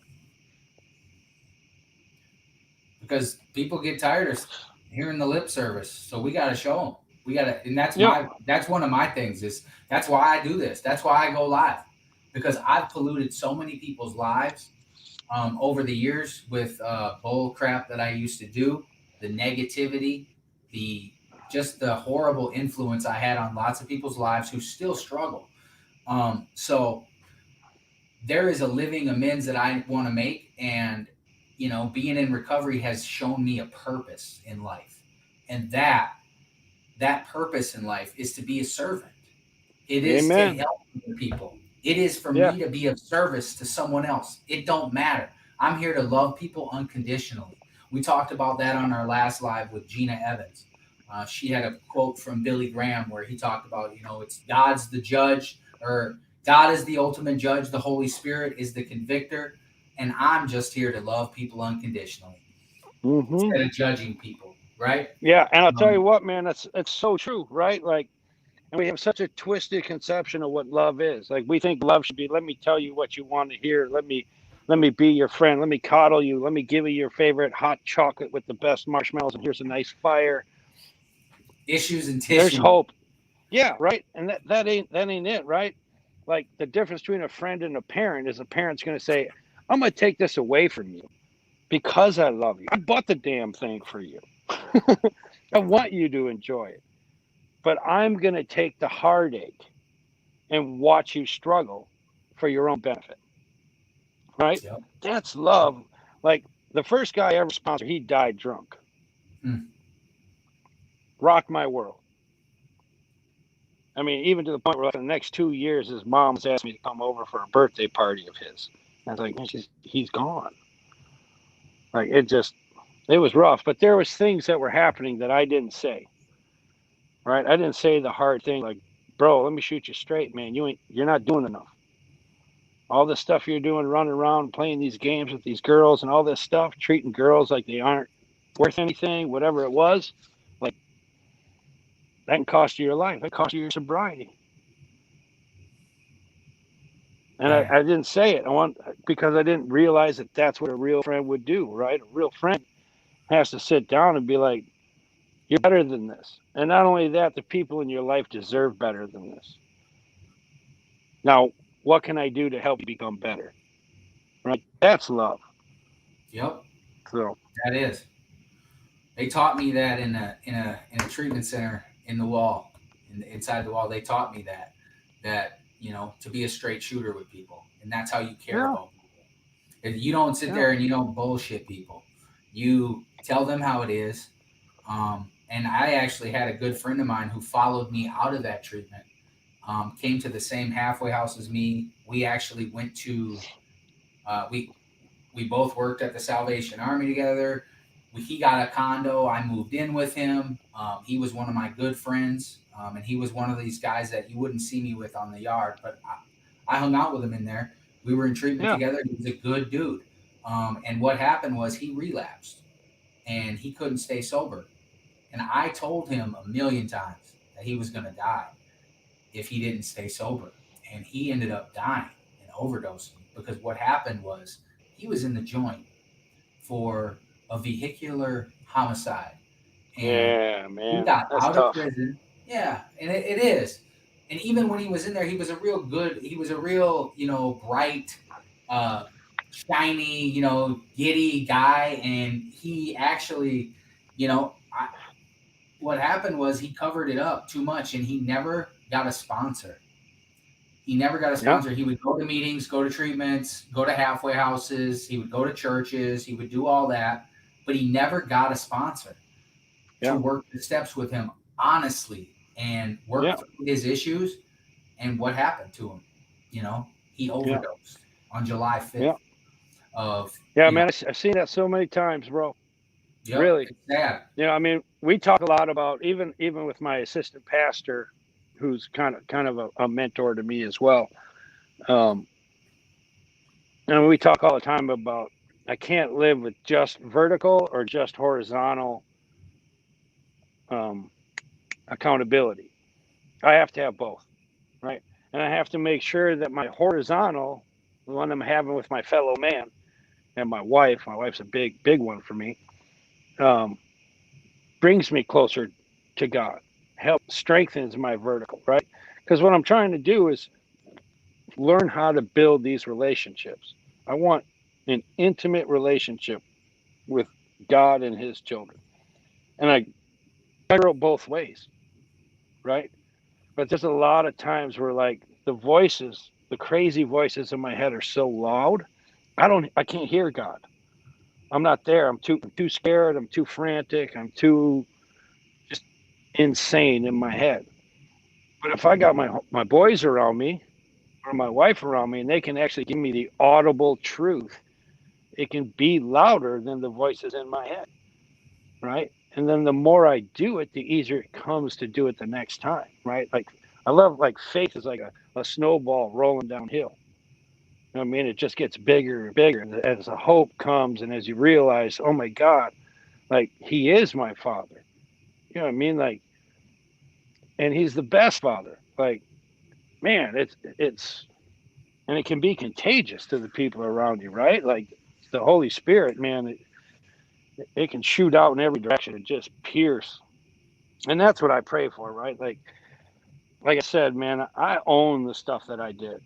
Because people get tired of hearing the lip service. So we got to show them. We got to, and that's one of my things is that's why I do this. That's why I go live, because I've polluted so many people's lives over the years with bull crap that I used to do, the negativity, just the horrible influence I had on lots of people's lives who still struggle. So there is a living amends that I want to make, and being in recovery has shown me a purpose in life, and that purpose in life is to be a servant. It is to help people. It is for me to be of service to someone else. It don't matter. I'm here to love people unconditionally. We talked about that on our last live with Gina Evans. She had a quote from Billy Graham where he talked about, it's God's the judge, or God is the ultimate judge. The Holy Spirit is the convictor. And I'm just here to love people unconditionally instead of judging people, right? Yeah, and I'll tell you what, man, it's so true, right? Like, and we have such a twisted conception of what love is. Like, we think love should be, let me tell you what you want to hear. Let me be your friend. Let me coddle you. Let me give you your favorite hot chocolate with the best marshmallows, and here's a nice fire. Issues and tissue. There's hope. Yeah, right. And that ain't it, right? Like, the difference between a friend and a parent is a parent's going to say, I'm going to take this away from you because I love you. I bought the damn thing for you. I want you to enjoy it. But I'm going to take the heartache and watch you struggle for your own benefit. Right? Yep. That's love. Like, the first guy I ever sponsored, he died drunk. Rocked my world. I mean, even to the point where, like, the next 2 years, his mom was asking me to come over for a birthday party of his. I was like, he's gone. Like, it was rough. But there was things that were happening that I didn't say. Right? I didn't say the hard thing like, bro, let me shoot you straight, man. You're not doing enough. all the stuff you're doing, running around, playing these games with these girls and all this stuff, treating girls like they aren't worth anything, whatever it was, like that can cost you your life. That cost you your sobriety. And Yeah. I didn't say it. Because I didn't realize that that's what a real friend would do, right? A real friend has to sit down and be like, you're better than this. And not only that, the people in your life deserve better than this. Now, what can I do to help you become better? Right? That's love. Yep. So That is. They taught me that in a treatment center in the wall, inside the wall. They taught me that to be a straight shooter with people, and that's how you care yeah, about people. If you don't sit yeah, there and you don't bullshit people, you tell them how it is. And I actually had a good friend of mine who followed me out of that treatment. Came to the same halfway house as me. We actually went to we both worked at the Salvation Army together. He got a condo. I moved in with him. He was one of my good friends, and he was one of these guys that you wouldn't see me with on the yard, but I hung out with him in there. We were in treatment yeah, together. He was a good dude. And what happened was he relapsed, and he couldn't stay sober. And I told him a million times that he was going to die if he didn't stay sober. And he ended up dying and overdosing because what happened was he was in the joint for a vehicular homicide. And yeah, he man. got That's out of tough. prison. Yeah, and it is. And even when he was in there, he was a real, bright, uh, shiny, giddy guy. And he actually, what happened was he covered it up too much and he never got a sponsor. He never got a Yeah, sponsor. He would go to meetings, go to treatments, go to halfway houses. He would go to churches. He would do all that, but he never got a sponsor to yeah, work the steps with him honestly and work yeah, through his issues. And what happened to him? He yeah, overdosed on July yeah. 5th of, Yeah, man, I've seen that so many times, bro. yep, Really. it's sad. I mean, we talk a lot about even with my assistant pastor, who's kind of a mentor to me as well. Um, and we talk all the time about I can't live with just vertical or just horizontal um, accountability. I have to have both, right? And I have to make sure that my horizontal, the one I'm having with my fellow man and my wife's a big one for me, um, brings me closer to God, help strengthens my vertical, right? Because what I'm trying to do is learn how to build these relationships. I want an intimate relationship with God and his children. And I wrote both ways, right? But there's a lot of times where like the crazy voices in my head are so loud, I can't hear God. I'm not there. I'm too scared, I'm too frantic, I'm too just insane in my head. But if I got my boys around me or my wife around me and they can actually give me the audible truth, it can be louder than the voices in my head, right? And then the more I do it, the easier it comes to do it the next time, right? Like I love like faith is like a snowball rolling downhill. You know what I mean? It just gets bigger and bigger as the hope comes and as you realize, oh my God, like he is my father. You know what I mean? Like, and he's the best father. Like, man, it's and it can be contagious to the people around you, right? Like the Holy Spirit, man, it can shoot out in every direction and just pierce. And that's what I pray for, right? Like I said, man, I own the stuff that I did.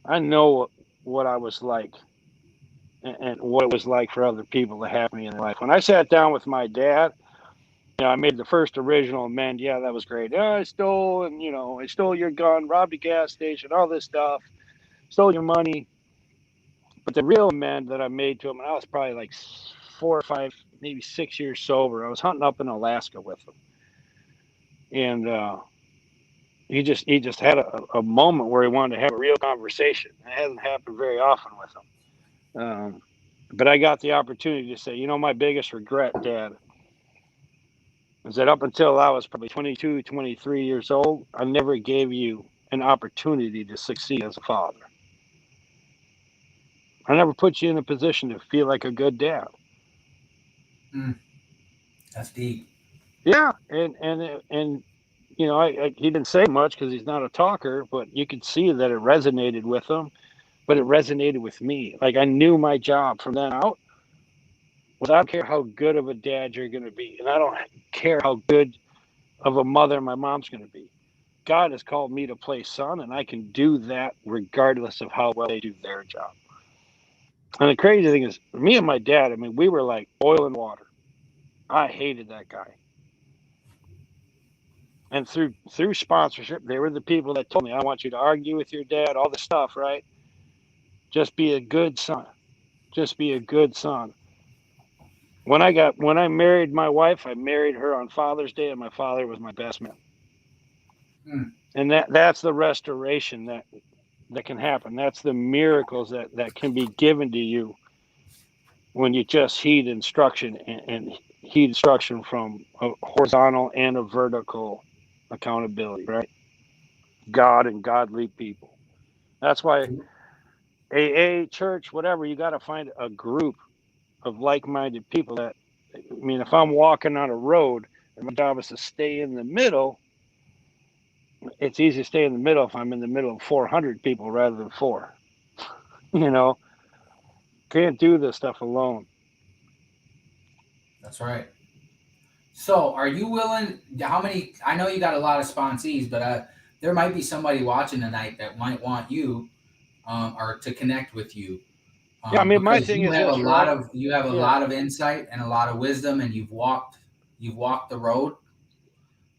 I know what I was like and what it was like for other people to have me in life. When I sat down with my dad, I made the first original amend. Yeah, that was great. Yeah, I stole and I stole your gun, robbed a gas station, all this stuff, stole your money. But the real amend that I made to him, and I was probably like 4 or 5, maybe 6 years sober. I was hunting up in Alaska with him, and he just had a moment where he wanted to have a real conversation. It hasn't happened very often with him. But I got the opportunity to say, my biggest regret, Dad, is that up until I was probably 22, 23 years old, I never gave you an opportunity to succeed as a father. I never put you in a position to feel like a good dad. That's deep. Yeah, and he didn't say much because he's not a talker, but you could see that it resonated with him. But it resonated with me. Like I knew my job from then out was I don't care how good of a dad you're going to be, and I don't care how good of a mother my mom's going to be. God has called me to play son, and I can do that regardless of how well they do their job. And the crazy thing is, me and my dad, I mean, we were like oil and water. I hated that guy. And through sponsorship, they were the people that told me, I want you to argue with your dad, all the stuff, right? Just be a good son. Just be a good son. When I married my wife, I married her on Father's Day, and my father was my best man. And that's the restoration that can happen. That's the miracles that can be given to you when you just heed instruction and heed instruction from a horizontal and a vertical accountability, right? God and godly people. That's why AA, church, whatever, you got to find a group of like-minded people that, I mean, if I'm walking on a road and my job is to stay in the middle, it's easy to stay in the middle if I'm in the middle of 400 people rather than 4. You know, can't do this stuff alone. That's right. So, are you willing? How many? I know you got a lot of sponsees, but there might be somebody watching tonight that might want you or to connect with you Yeah, I mean, my because thing is this, right? you have a Yeah. lot of insight and a lot of wisdom, and you've walked the road.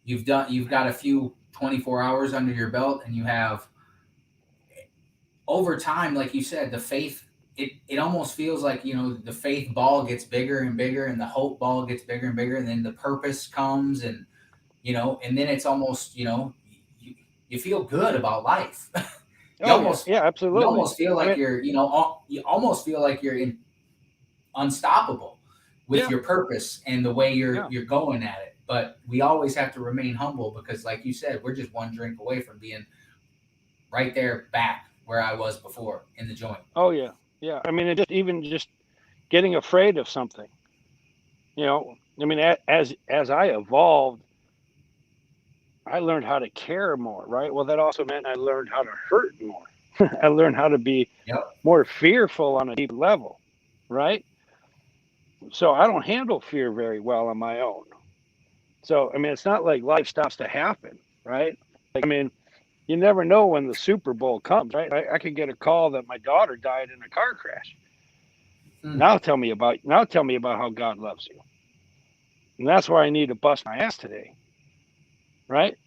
You've got a few 24 hours under your belt, and you have over time, like you said, the faith. It almost feels like the faith ball gets bigger and bigger, and the hope ball gets bigger and bigger, and then the purpose comes, and and then it's almost you feel good about life. you Oh, yeah. almost Yeah, you absolutely. almost feel I like mean, you almost feel like unstoppable with yeah, your purpose and the way yeah. you're going at it. But we always have to remain humble because, like you said, we're just one drink away from being right there back where I was before in the joint. Oh, yeah. Yeah. I mean, it just even just getting afraid of something, I mean, as I evolved, I learned how to care more, right? Well, that also meant I learned how to hurt more. I learned how to be Yep. more fearful on a deep level, right? So I don't handle fear very well on my own. So, I mean, it's not like life stops to happen, right? Like, I mean, you never know when the Super Bowl comes, right? I could get a call that my daughter died in a car crash. Hmm. Now tell me about how God loves you. And that's why I need to bust my ass today, right?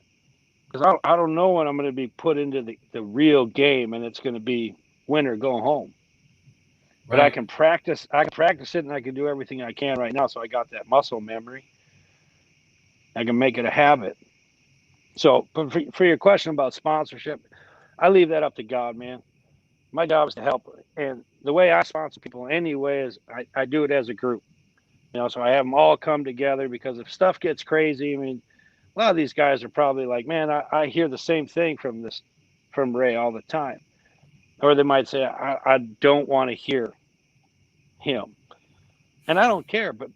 Because I don't know when I'm going to be put into the real game and it's going to be win or go home. But Right. I can practice it and I can do everything I can right now. So I got that muscle memory. I can make it a habit. So, but for your question about sponsorship, I leave that up to God, man. My job is to help. And the way I sponsor people anyway is I do it as a group. So I have them all come together because if stuff gets crazy, I mean, a lot of these guys are probably like, man, I hear the same thing from Ray all the time. Or they might say, I don't want to hear him. And I don't care, but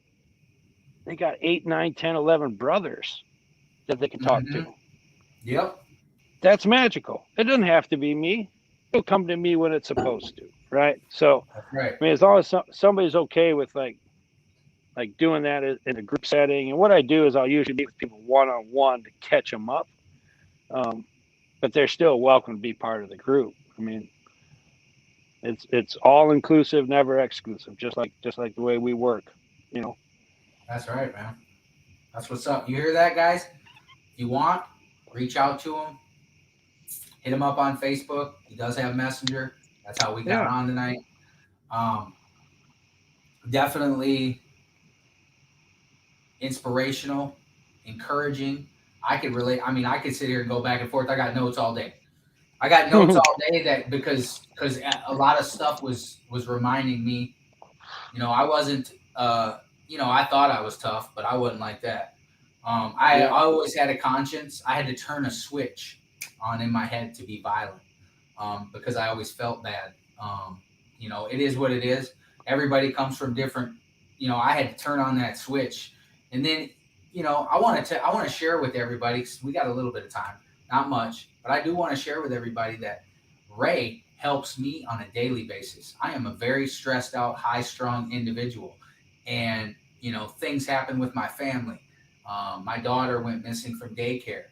they got 8, 9, 10, 11 brothers that they can talk Mm-hmm. to. Yep. That's magical. It doesn't have to be me. It'll come to me when it's supposed to, right? So, That's right. I mean, as long as somebody's okay with like doing that in a group setting, and what I do is I'll usually meet with people one-on-one to catch them up, but they're still welcome to be part of the group. I mean, it's all inclusive, never exclusive, just like the way we work, you know. That's right, man. That's what's up. You hear that, guys? If you want, reach out to him. Hit him up on Facebook. He does have Messenger. That's how we got Yeah. on tonight. Um, Definitely inspirational, encouraging. I could relate. I mean, I could sit here and go back and forth. I got notes all day. I got notes all day that because a lot of stuff was reminding me. I wasn't. I thought I was tough, but I wasn't like that. I Yeah. always had a conscience. I had to turn a switch on in my head to be violent because I always felt bad. it is what it is. Everybody comes from different, I had to turn on that switch. And then, I want to share with everybody, 'cause we got a little bit of time, not much, but I do want to share with everybody that Ray helps me on a daily basis. I am a very stressed out, high strung individual. And, things happen with my family. My daughter went missing from daycare.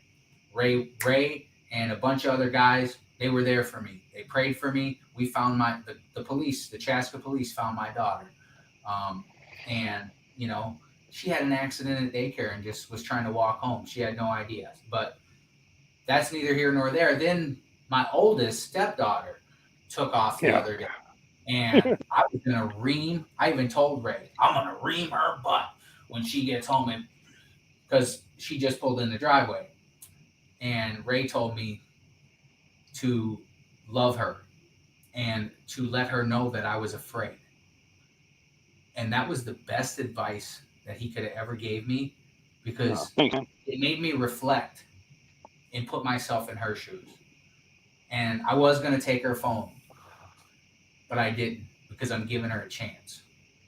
Ray and a bunch of other guys, they were there for me. They prayed for me. We found the police, the Chaska police found my daughter. And, she had an accident at daycare and just was trying to walk home. She had no idea. But that's neither here nor there. Then my oldest stepdaughter took off the other day. And I was going to ream. I even told Ray, I'm going to ream her butt when she gets home, because she just pulled in the driveway. And Ray told me to love her and to let her know that I was afraid. And that was the best advice that he could have ever gave me, because it made me reflect and put myself in her shoes. And I was going to take her phone, but I didn't, because I'm giving her a chance,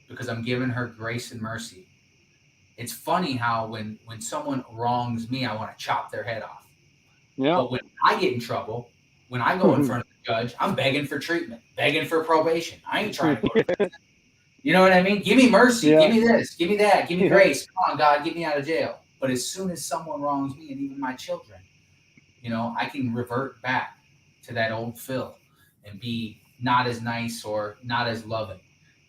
because I'm giving her grace and mercy. It's funny how when someone wrongs me, I want to chop their head off. Yeah. But when I get in trouble, when I go in front of the judge, I'm begging for treatment, begging for probation. I ain't trying to go to prison. You know what I mean? Give me mercy. Yeah. Give me this. Give me that. Give me grace. Come on, God, get me out of jail. But as soon as someone wrongs me, and even my children, I can revert back to that old Phil and be not as nice or not as loving.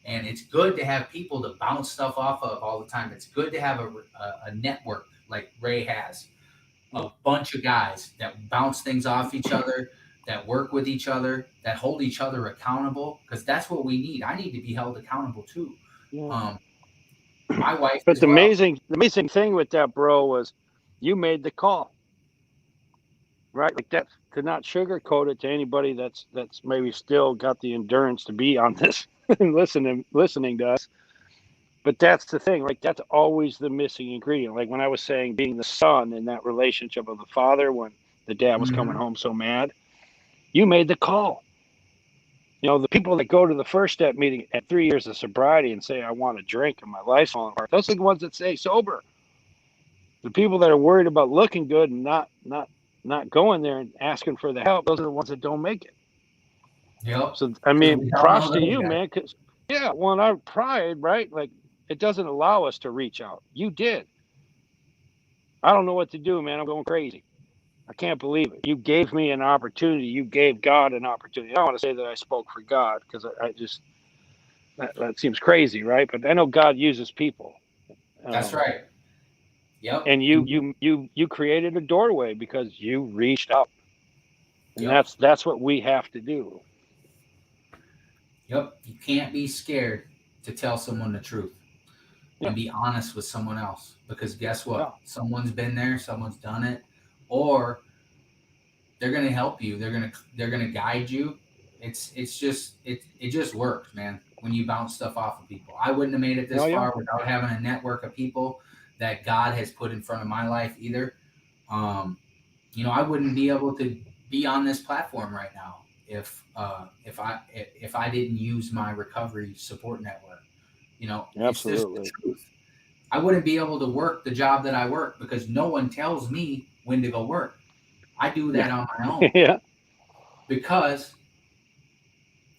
And it's good to have people to bounce stuff off of all the time. It's good to have a network like Ray has, a bunch of guys that bounce things off each other, that work with each other, that hold each other accountable, because that's what we need. I need to be held accountable too. Yeah. My wife. But the amazing thing with that, bro, was you made the call, right? Like that, to not sugarcoat it to anybody that's maybe still got the endurance to be on this and listening to us. But that's the thing, like that's always the missing ingredient. Like when I was saying, being the son in that relationship of the father when the dad was coming home so mad. You made the call. The people that go to the first step meeting at 3 years of sobriety and say, I want to drink and my life's falling apart, those are the ones that stay sober. The people that are worried about looking good and not going there and asking for the help, those are the ones that don't make it. Yep. So, I mean, props to you, man. Because, when our pride, right, like it doesn't allow us to reach out. You did. I don't know what to do, man. I'm going crazy. I can't believe it. You gave me an opportunity. You gave God an opportunity. I don't want to say that I spoke for God, because I just, that seems crazy, right? But I know God uses people. That's right. Yep. And you created a doorway because you reached out. And that's what we have to do. Yep. You can't be scared to tell someone the truth and be honest with someone else, because guess what? Yeah. Someone's been there, someone's done it. Or they're going to help you. They're going to guide you. It just works, man. When you bounce stuff off of people, I wouldn't have made it this far without having a network of people that God has put in front of my life either. I wouldn't be able to be on this platform right now if I didn't use my recovery support network. Absolutely. It's just the truth. I wouldn't be able to work the job that I work because no one tells me when to go work. I do that on my own. Yeah. Because,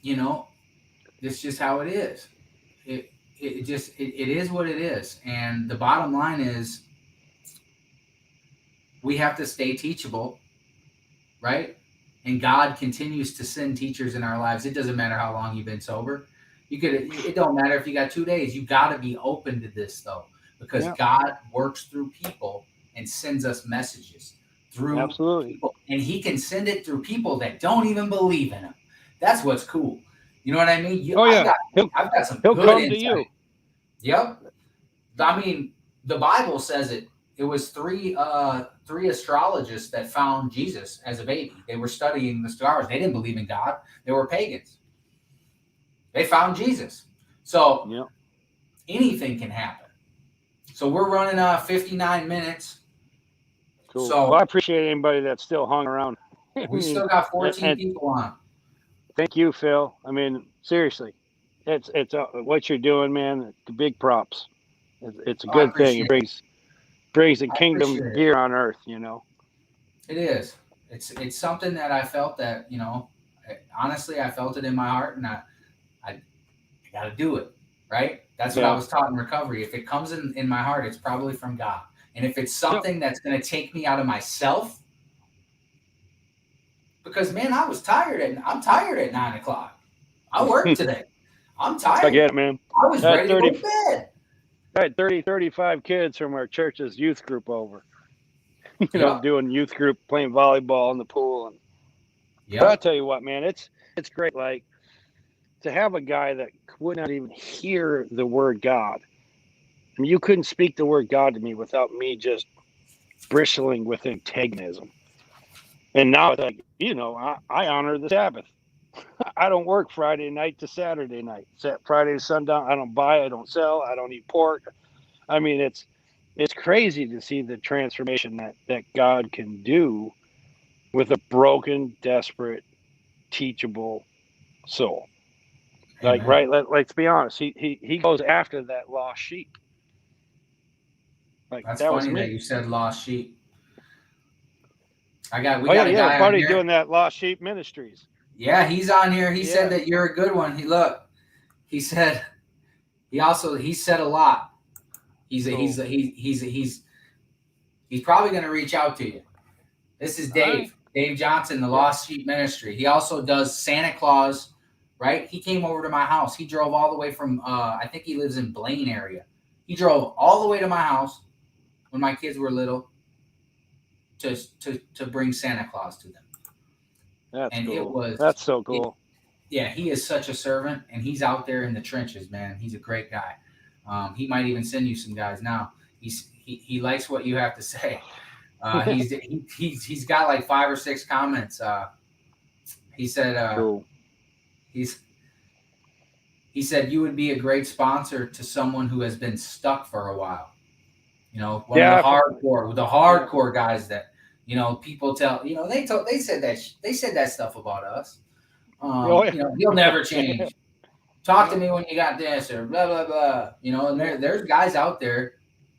it's just how it is. It is what it is. And the bottom line is we have to stay teachable, right? And God continues to send teachers in our lives. It doesn't matter how long you've been sober. It don't matter if you got 2 days. You got to be open to this though, because God works through people and sends us messages through people. And he can send it through people that don't even believe in him. That's what's cool. You know what I mean? I've got some good insight. To you. Yep. I mean, the Bible says it. It was three astrologists that found Jesus as a baby. They were studying the stars. They didn't believe in God. They were pagans. They found Jesus. So anything can happen. So we're running 59 minutes. Cool. So I appreciate anybody that still hung around. We still got 14 people on. Thank you, Phil. I mean, seriously, it's what you're doing, man. Big props. It's a Oh, I good thing. appreciate It it. brings the I kingdom appreciate it. here on earth. You know. It is. It's something that I felt that, honestly, I felt it in my heart, and I got to do it. Right. That's what I Yeah. was taught in recovery. If it comes in my heart, it's probably from God. And if it's Yep. something that's going to take me out of myself, because man, I'm tired at 9 o'clock. I worked today. I'm I tired. get it, man. I was I had ready to go 30, to bed. I had 30, 35 kids from our church's youth group over. Yep. Doing youth group, playing volleyball in the pool, but I'll Yep. tell you what, man, it's great. Like to have a guy that would not even hear the word God. I mean, you couldn't speak the word God to me without me just bristling with antagonism. And now it's like, I honor the Sabbath. I don't work Friday night to Saturday night. Friday to sundown. I don't buy. I don't sell. I don't eat pork. I mean, it's crazy to see the transformation that God can do with a broken, desperate, teachable soul. Like, Amen. right? Let's be honest. He goes after that lost sheep. Like That's that was funny that me. you said lost sheep. We Oh yeah, got a yeah. guy on Buddy here. doing that lost sheep ministries. Yeah, he's on here. He said Yeah. that you're a good one. He said he said a lot. He's a, he's Cool. a, he, he's a, he's probably going to reach out to you. This is All right. Dave Johnson, the Yeah. Lost Sheep Ministry. He also does Santa Claus, right? He came over to my house. He drove all the way from, I think he lives in Blaine area. He drove all the way to my house when my kids were little to bring Santa Claus to them. That's And it cool. was, That's so it, cool. yeah, he is such a servant, and he's out there in the trenches, man. He's a great guy. He might even send you some guys now. He likes what you have to say. He's got like 5 or 6 comments. He said Cool. he's he said you would be a great sponsor to someone who has been stuck for a while. One of Yeah. the Yeah. hardcore guys that people tell. They said that stuff about us. Oh yeah. He'll never change. Talk to me when you got this or blah blah blah. And there's guys out there,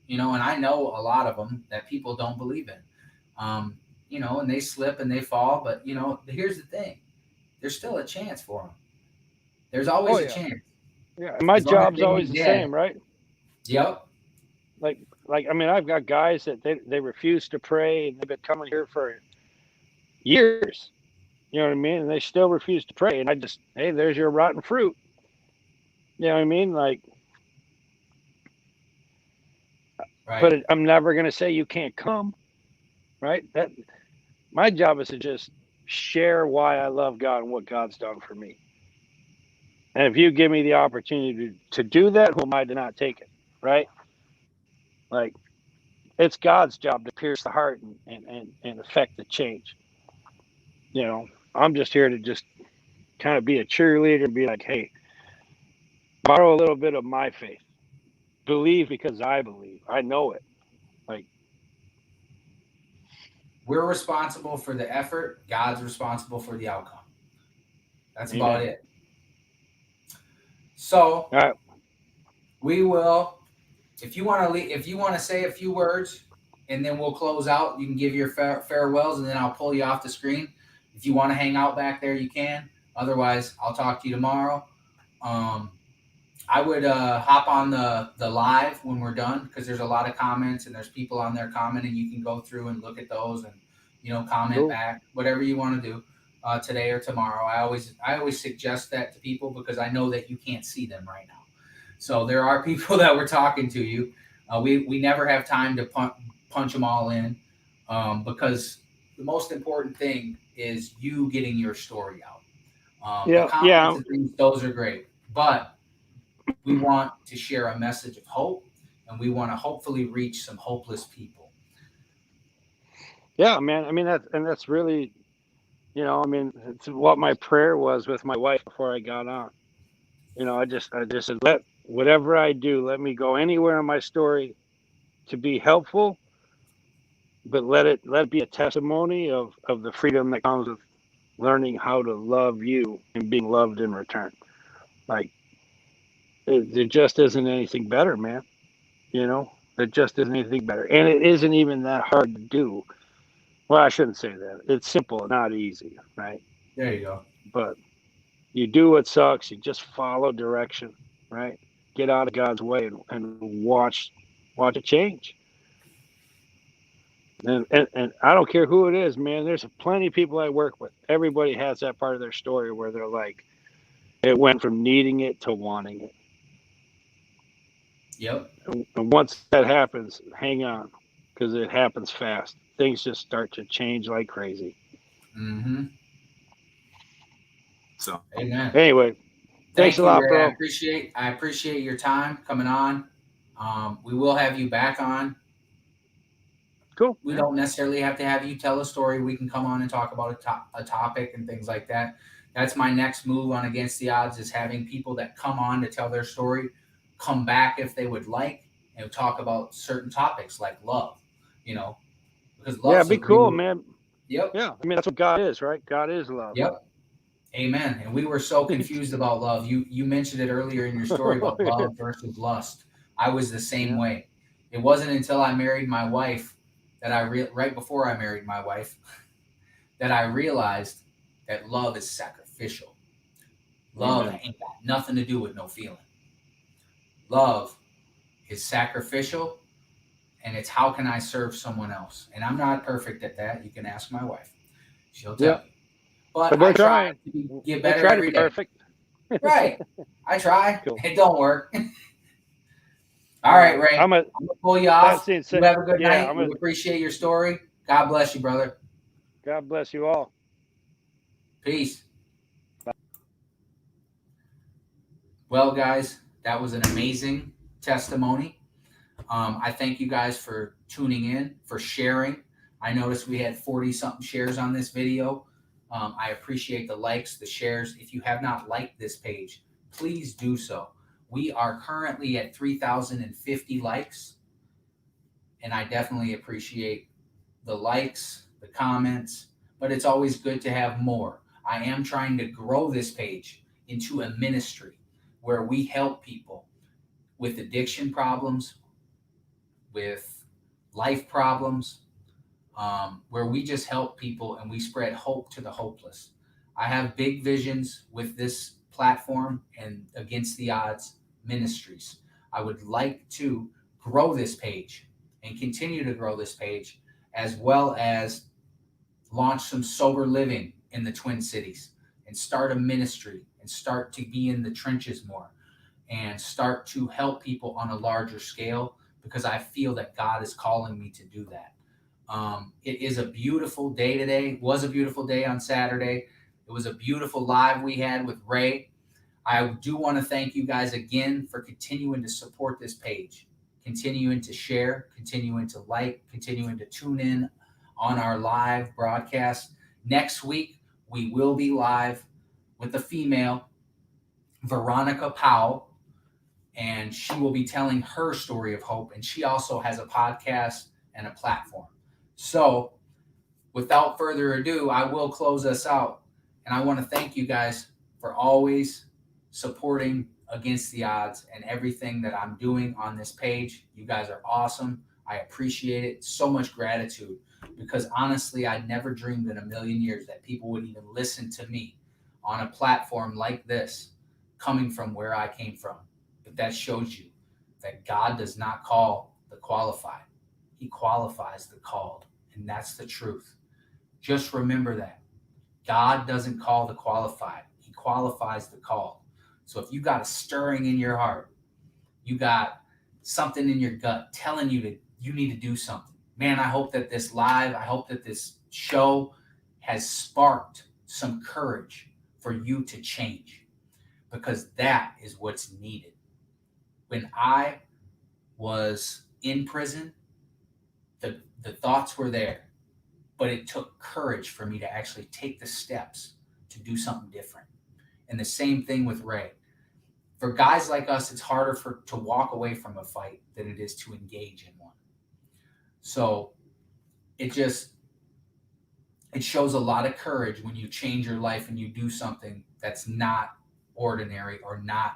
and I know a lot of them that people don't believe in. And they slip and they fall, but here's the thing: there's still a chance for them. There's Oh always a yeah. chance Yeah. My as long as job's they always ain't the dead. same, right? Yep. Like I mean, I've got guys that they refuse to pray, and they've been coming here for years. You know what I mean? And they still refuse to pray. And I just, hey, there's your rotten fruit. You know what I mean? Like, Right. but I'm never going to say you can't come, right? That my job is to just share why I love God and what God's done for me. And if you give me the opportunity to do that, who am I to not take it, right? Like, it's God's job to pierce the heart and affect the change. You know, I'm just here to just kind of be a cheerleader and be like, hey, borrow a little bit of my faith. Believe because I believe. I know it. Like, We're responsible for the effort. God's responsible for the outcome. That's about amen. it. So All right. we will. If you want to say a few words, and then we'll close out. You can give your farewells, and then I'll pull you off the screen. If you want to hang out back there, you can. Otherwise, I'll talk to you tomorrow. Um, I would hop on the live when we're done because there's a lot of comments and there's people on there commenting. You can go through and look at those and comment Cool. back, whatever you want to do today or tomorrow. I always suggest that to people because I know that you can't see them right now. So there are people that we're talking to you. We never have time to punch them all in because the most important thing is you getting your story out. The Yeah. comments Yeah. and things, those are great, but we want to share a message of hope, and we want to hopefully reach some hopeless people. Yeah, man. I mean, that's really, I mean, it's what my prayer was with my wife before I got on. I just said, let whatever I do, let me go anywhere in my story to be helpful, but let it be a testimony of the freedom that comes learning how to love you and being loved in return. Like, there just isn't anything better, man. You know, there just isn't anything better. And it isn't even that hard to do. Well, I shouldn't say that. It's simple, not easy, right? There you go. But you do what sucks. You just follow direction, right? Get out of God's way and watch it change. And I don't care who it is, man. There's plenty of people I work with. Everybody has that part of their story where they're like, it went from needing it to wanting it. Yep. And once that happens, hang on, because it happens fast. Things just start to change like crazy. Mm-hmm. So, Amen. anyway, thanks Thank a you, lot, Ray. bro. I appreciate your time coming on. We will have you back on. Cool. We Yeah. don't necessarily have to have you tell a story. We can come on and talk about a topic and things like that. That's my next move on Against the Odds, is having people that come on to tell their story come back if they would like and talk about certain topics like love, you know, because Yeah, love's be a cool, real. man. Yep. Yeah, I mean that's what God is, right? God is love. Yep. Amen. And we were so confused about love. You mentioned it earlier in your story about love versus lust. I was the same Yeah. way. It wasn't until I married my wife that right before I married my wife that I realized that love is sacrificial. Love Amen. ain't got nothing to do with no feeling. Love is sacrificial, and it's how can I serve someone else? And I'm not perfect at that. You can ask my wife. She'll Yeah, tell you. But but I we're try trying. to get We're better trying to every be day. perfect. Right. I try. Cool. It don't work. All All right, right. Ray. I'm I'm gonna pull you That's off. it. You have a good Yeah, night. We appreciate your story. God bless you, brother. God bless you all. Peace. Well, guys, that was an amazing testimony. I thank you guys for tuning in, for sharing. I noticed we had 40 something shares on this video. I appreciate the likes, the shares. If you have not liked this page, please do so. We are currently at 3,050 likes, and I definitely appreciate the likes, the comments, but it's always good to have more. I am trying to grow this page into a ministry where we help people with addiction problems, with life problems, where we just help people and we spread hope to the hopeless. I have big visions with this platform and Against the Odds Ministries. I would like to grow this page and continue to grow this page, as well as launch some sober living in the Twin Cities and start a ministry and start to be in the trenches more and start to help people on a larger scale, because I feel that God is calling me to do that. It is a beautiful day today. It was a beautiful day on Saturday. It was a beautiful live we had with Ray. I do want to thank you guys again for continuing to support this page, continuing to share, continuing to like, continuing to tune in on our live broadcast. Next week, we will be live with a female, Veronica Powell, and she will be telling her story of hope. And she also has a podcast and a platform. So, without further ado, I will close us out. And I want to thank you guys for always supporting Against the Odds and everything that I'm doing on this page. You guys are awesome. I appreciate it. So much gratitude, because honestly, I never dreamed in a million years that people would even listen to me on a platform like this, coming from where I came from. But that shows you that God does not call the qualified. He qualifies the called. And that's the truth. Just remember that. God doesn't call the qualified. He qualifies the called. So if you got a stirring in your heart, you got something in your gut telling you that you need to do something. Man, I hope that this live, I hope that this show has sparked some courage for you to change, because that is what's needed. When I was in prison, the thoughts were there, but it took courage for me to actually take the steps to do something different. And the same thing with Ray. For guys like us, it's harder to walk away from a fight than it is to engage in one. So it just, it shows a lot of courage when you change your life and you do something that's not ordinary or not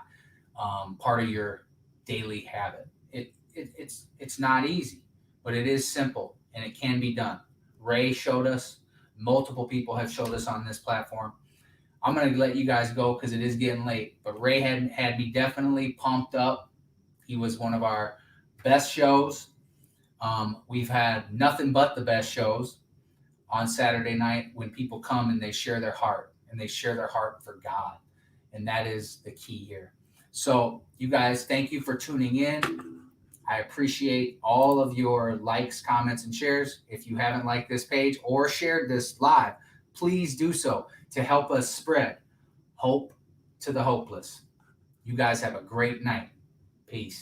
part of your daily habit. It's not easy, but it is simple and it can be done. Ray showed us. Multiple people have showed us on this platform. I'm going to let you guys go because it is getting late. But Ray had me definitely pumped up. He was one of our best shows. We've had nothing but the best shows on Saturday night when people come and they share their heart and they share their heart for God. And that is the key here. So, you guys, thank you for tuning in. I appreciate all of your likes, comments, and shares. If you haven't liked this page or shared this live, please do so to help us spread hope to the hopeless. You guys have a great night. Peace.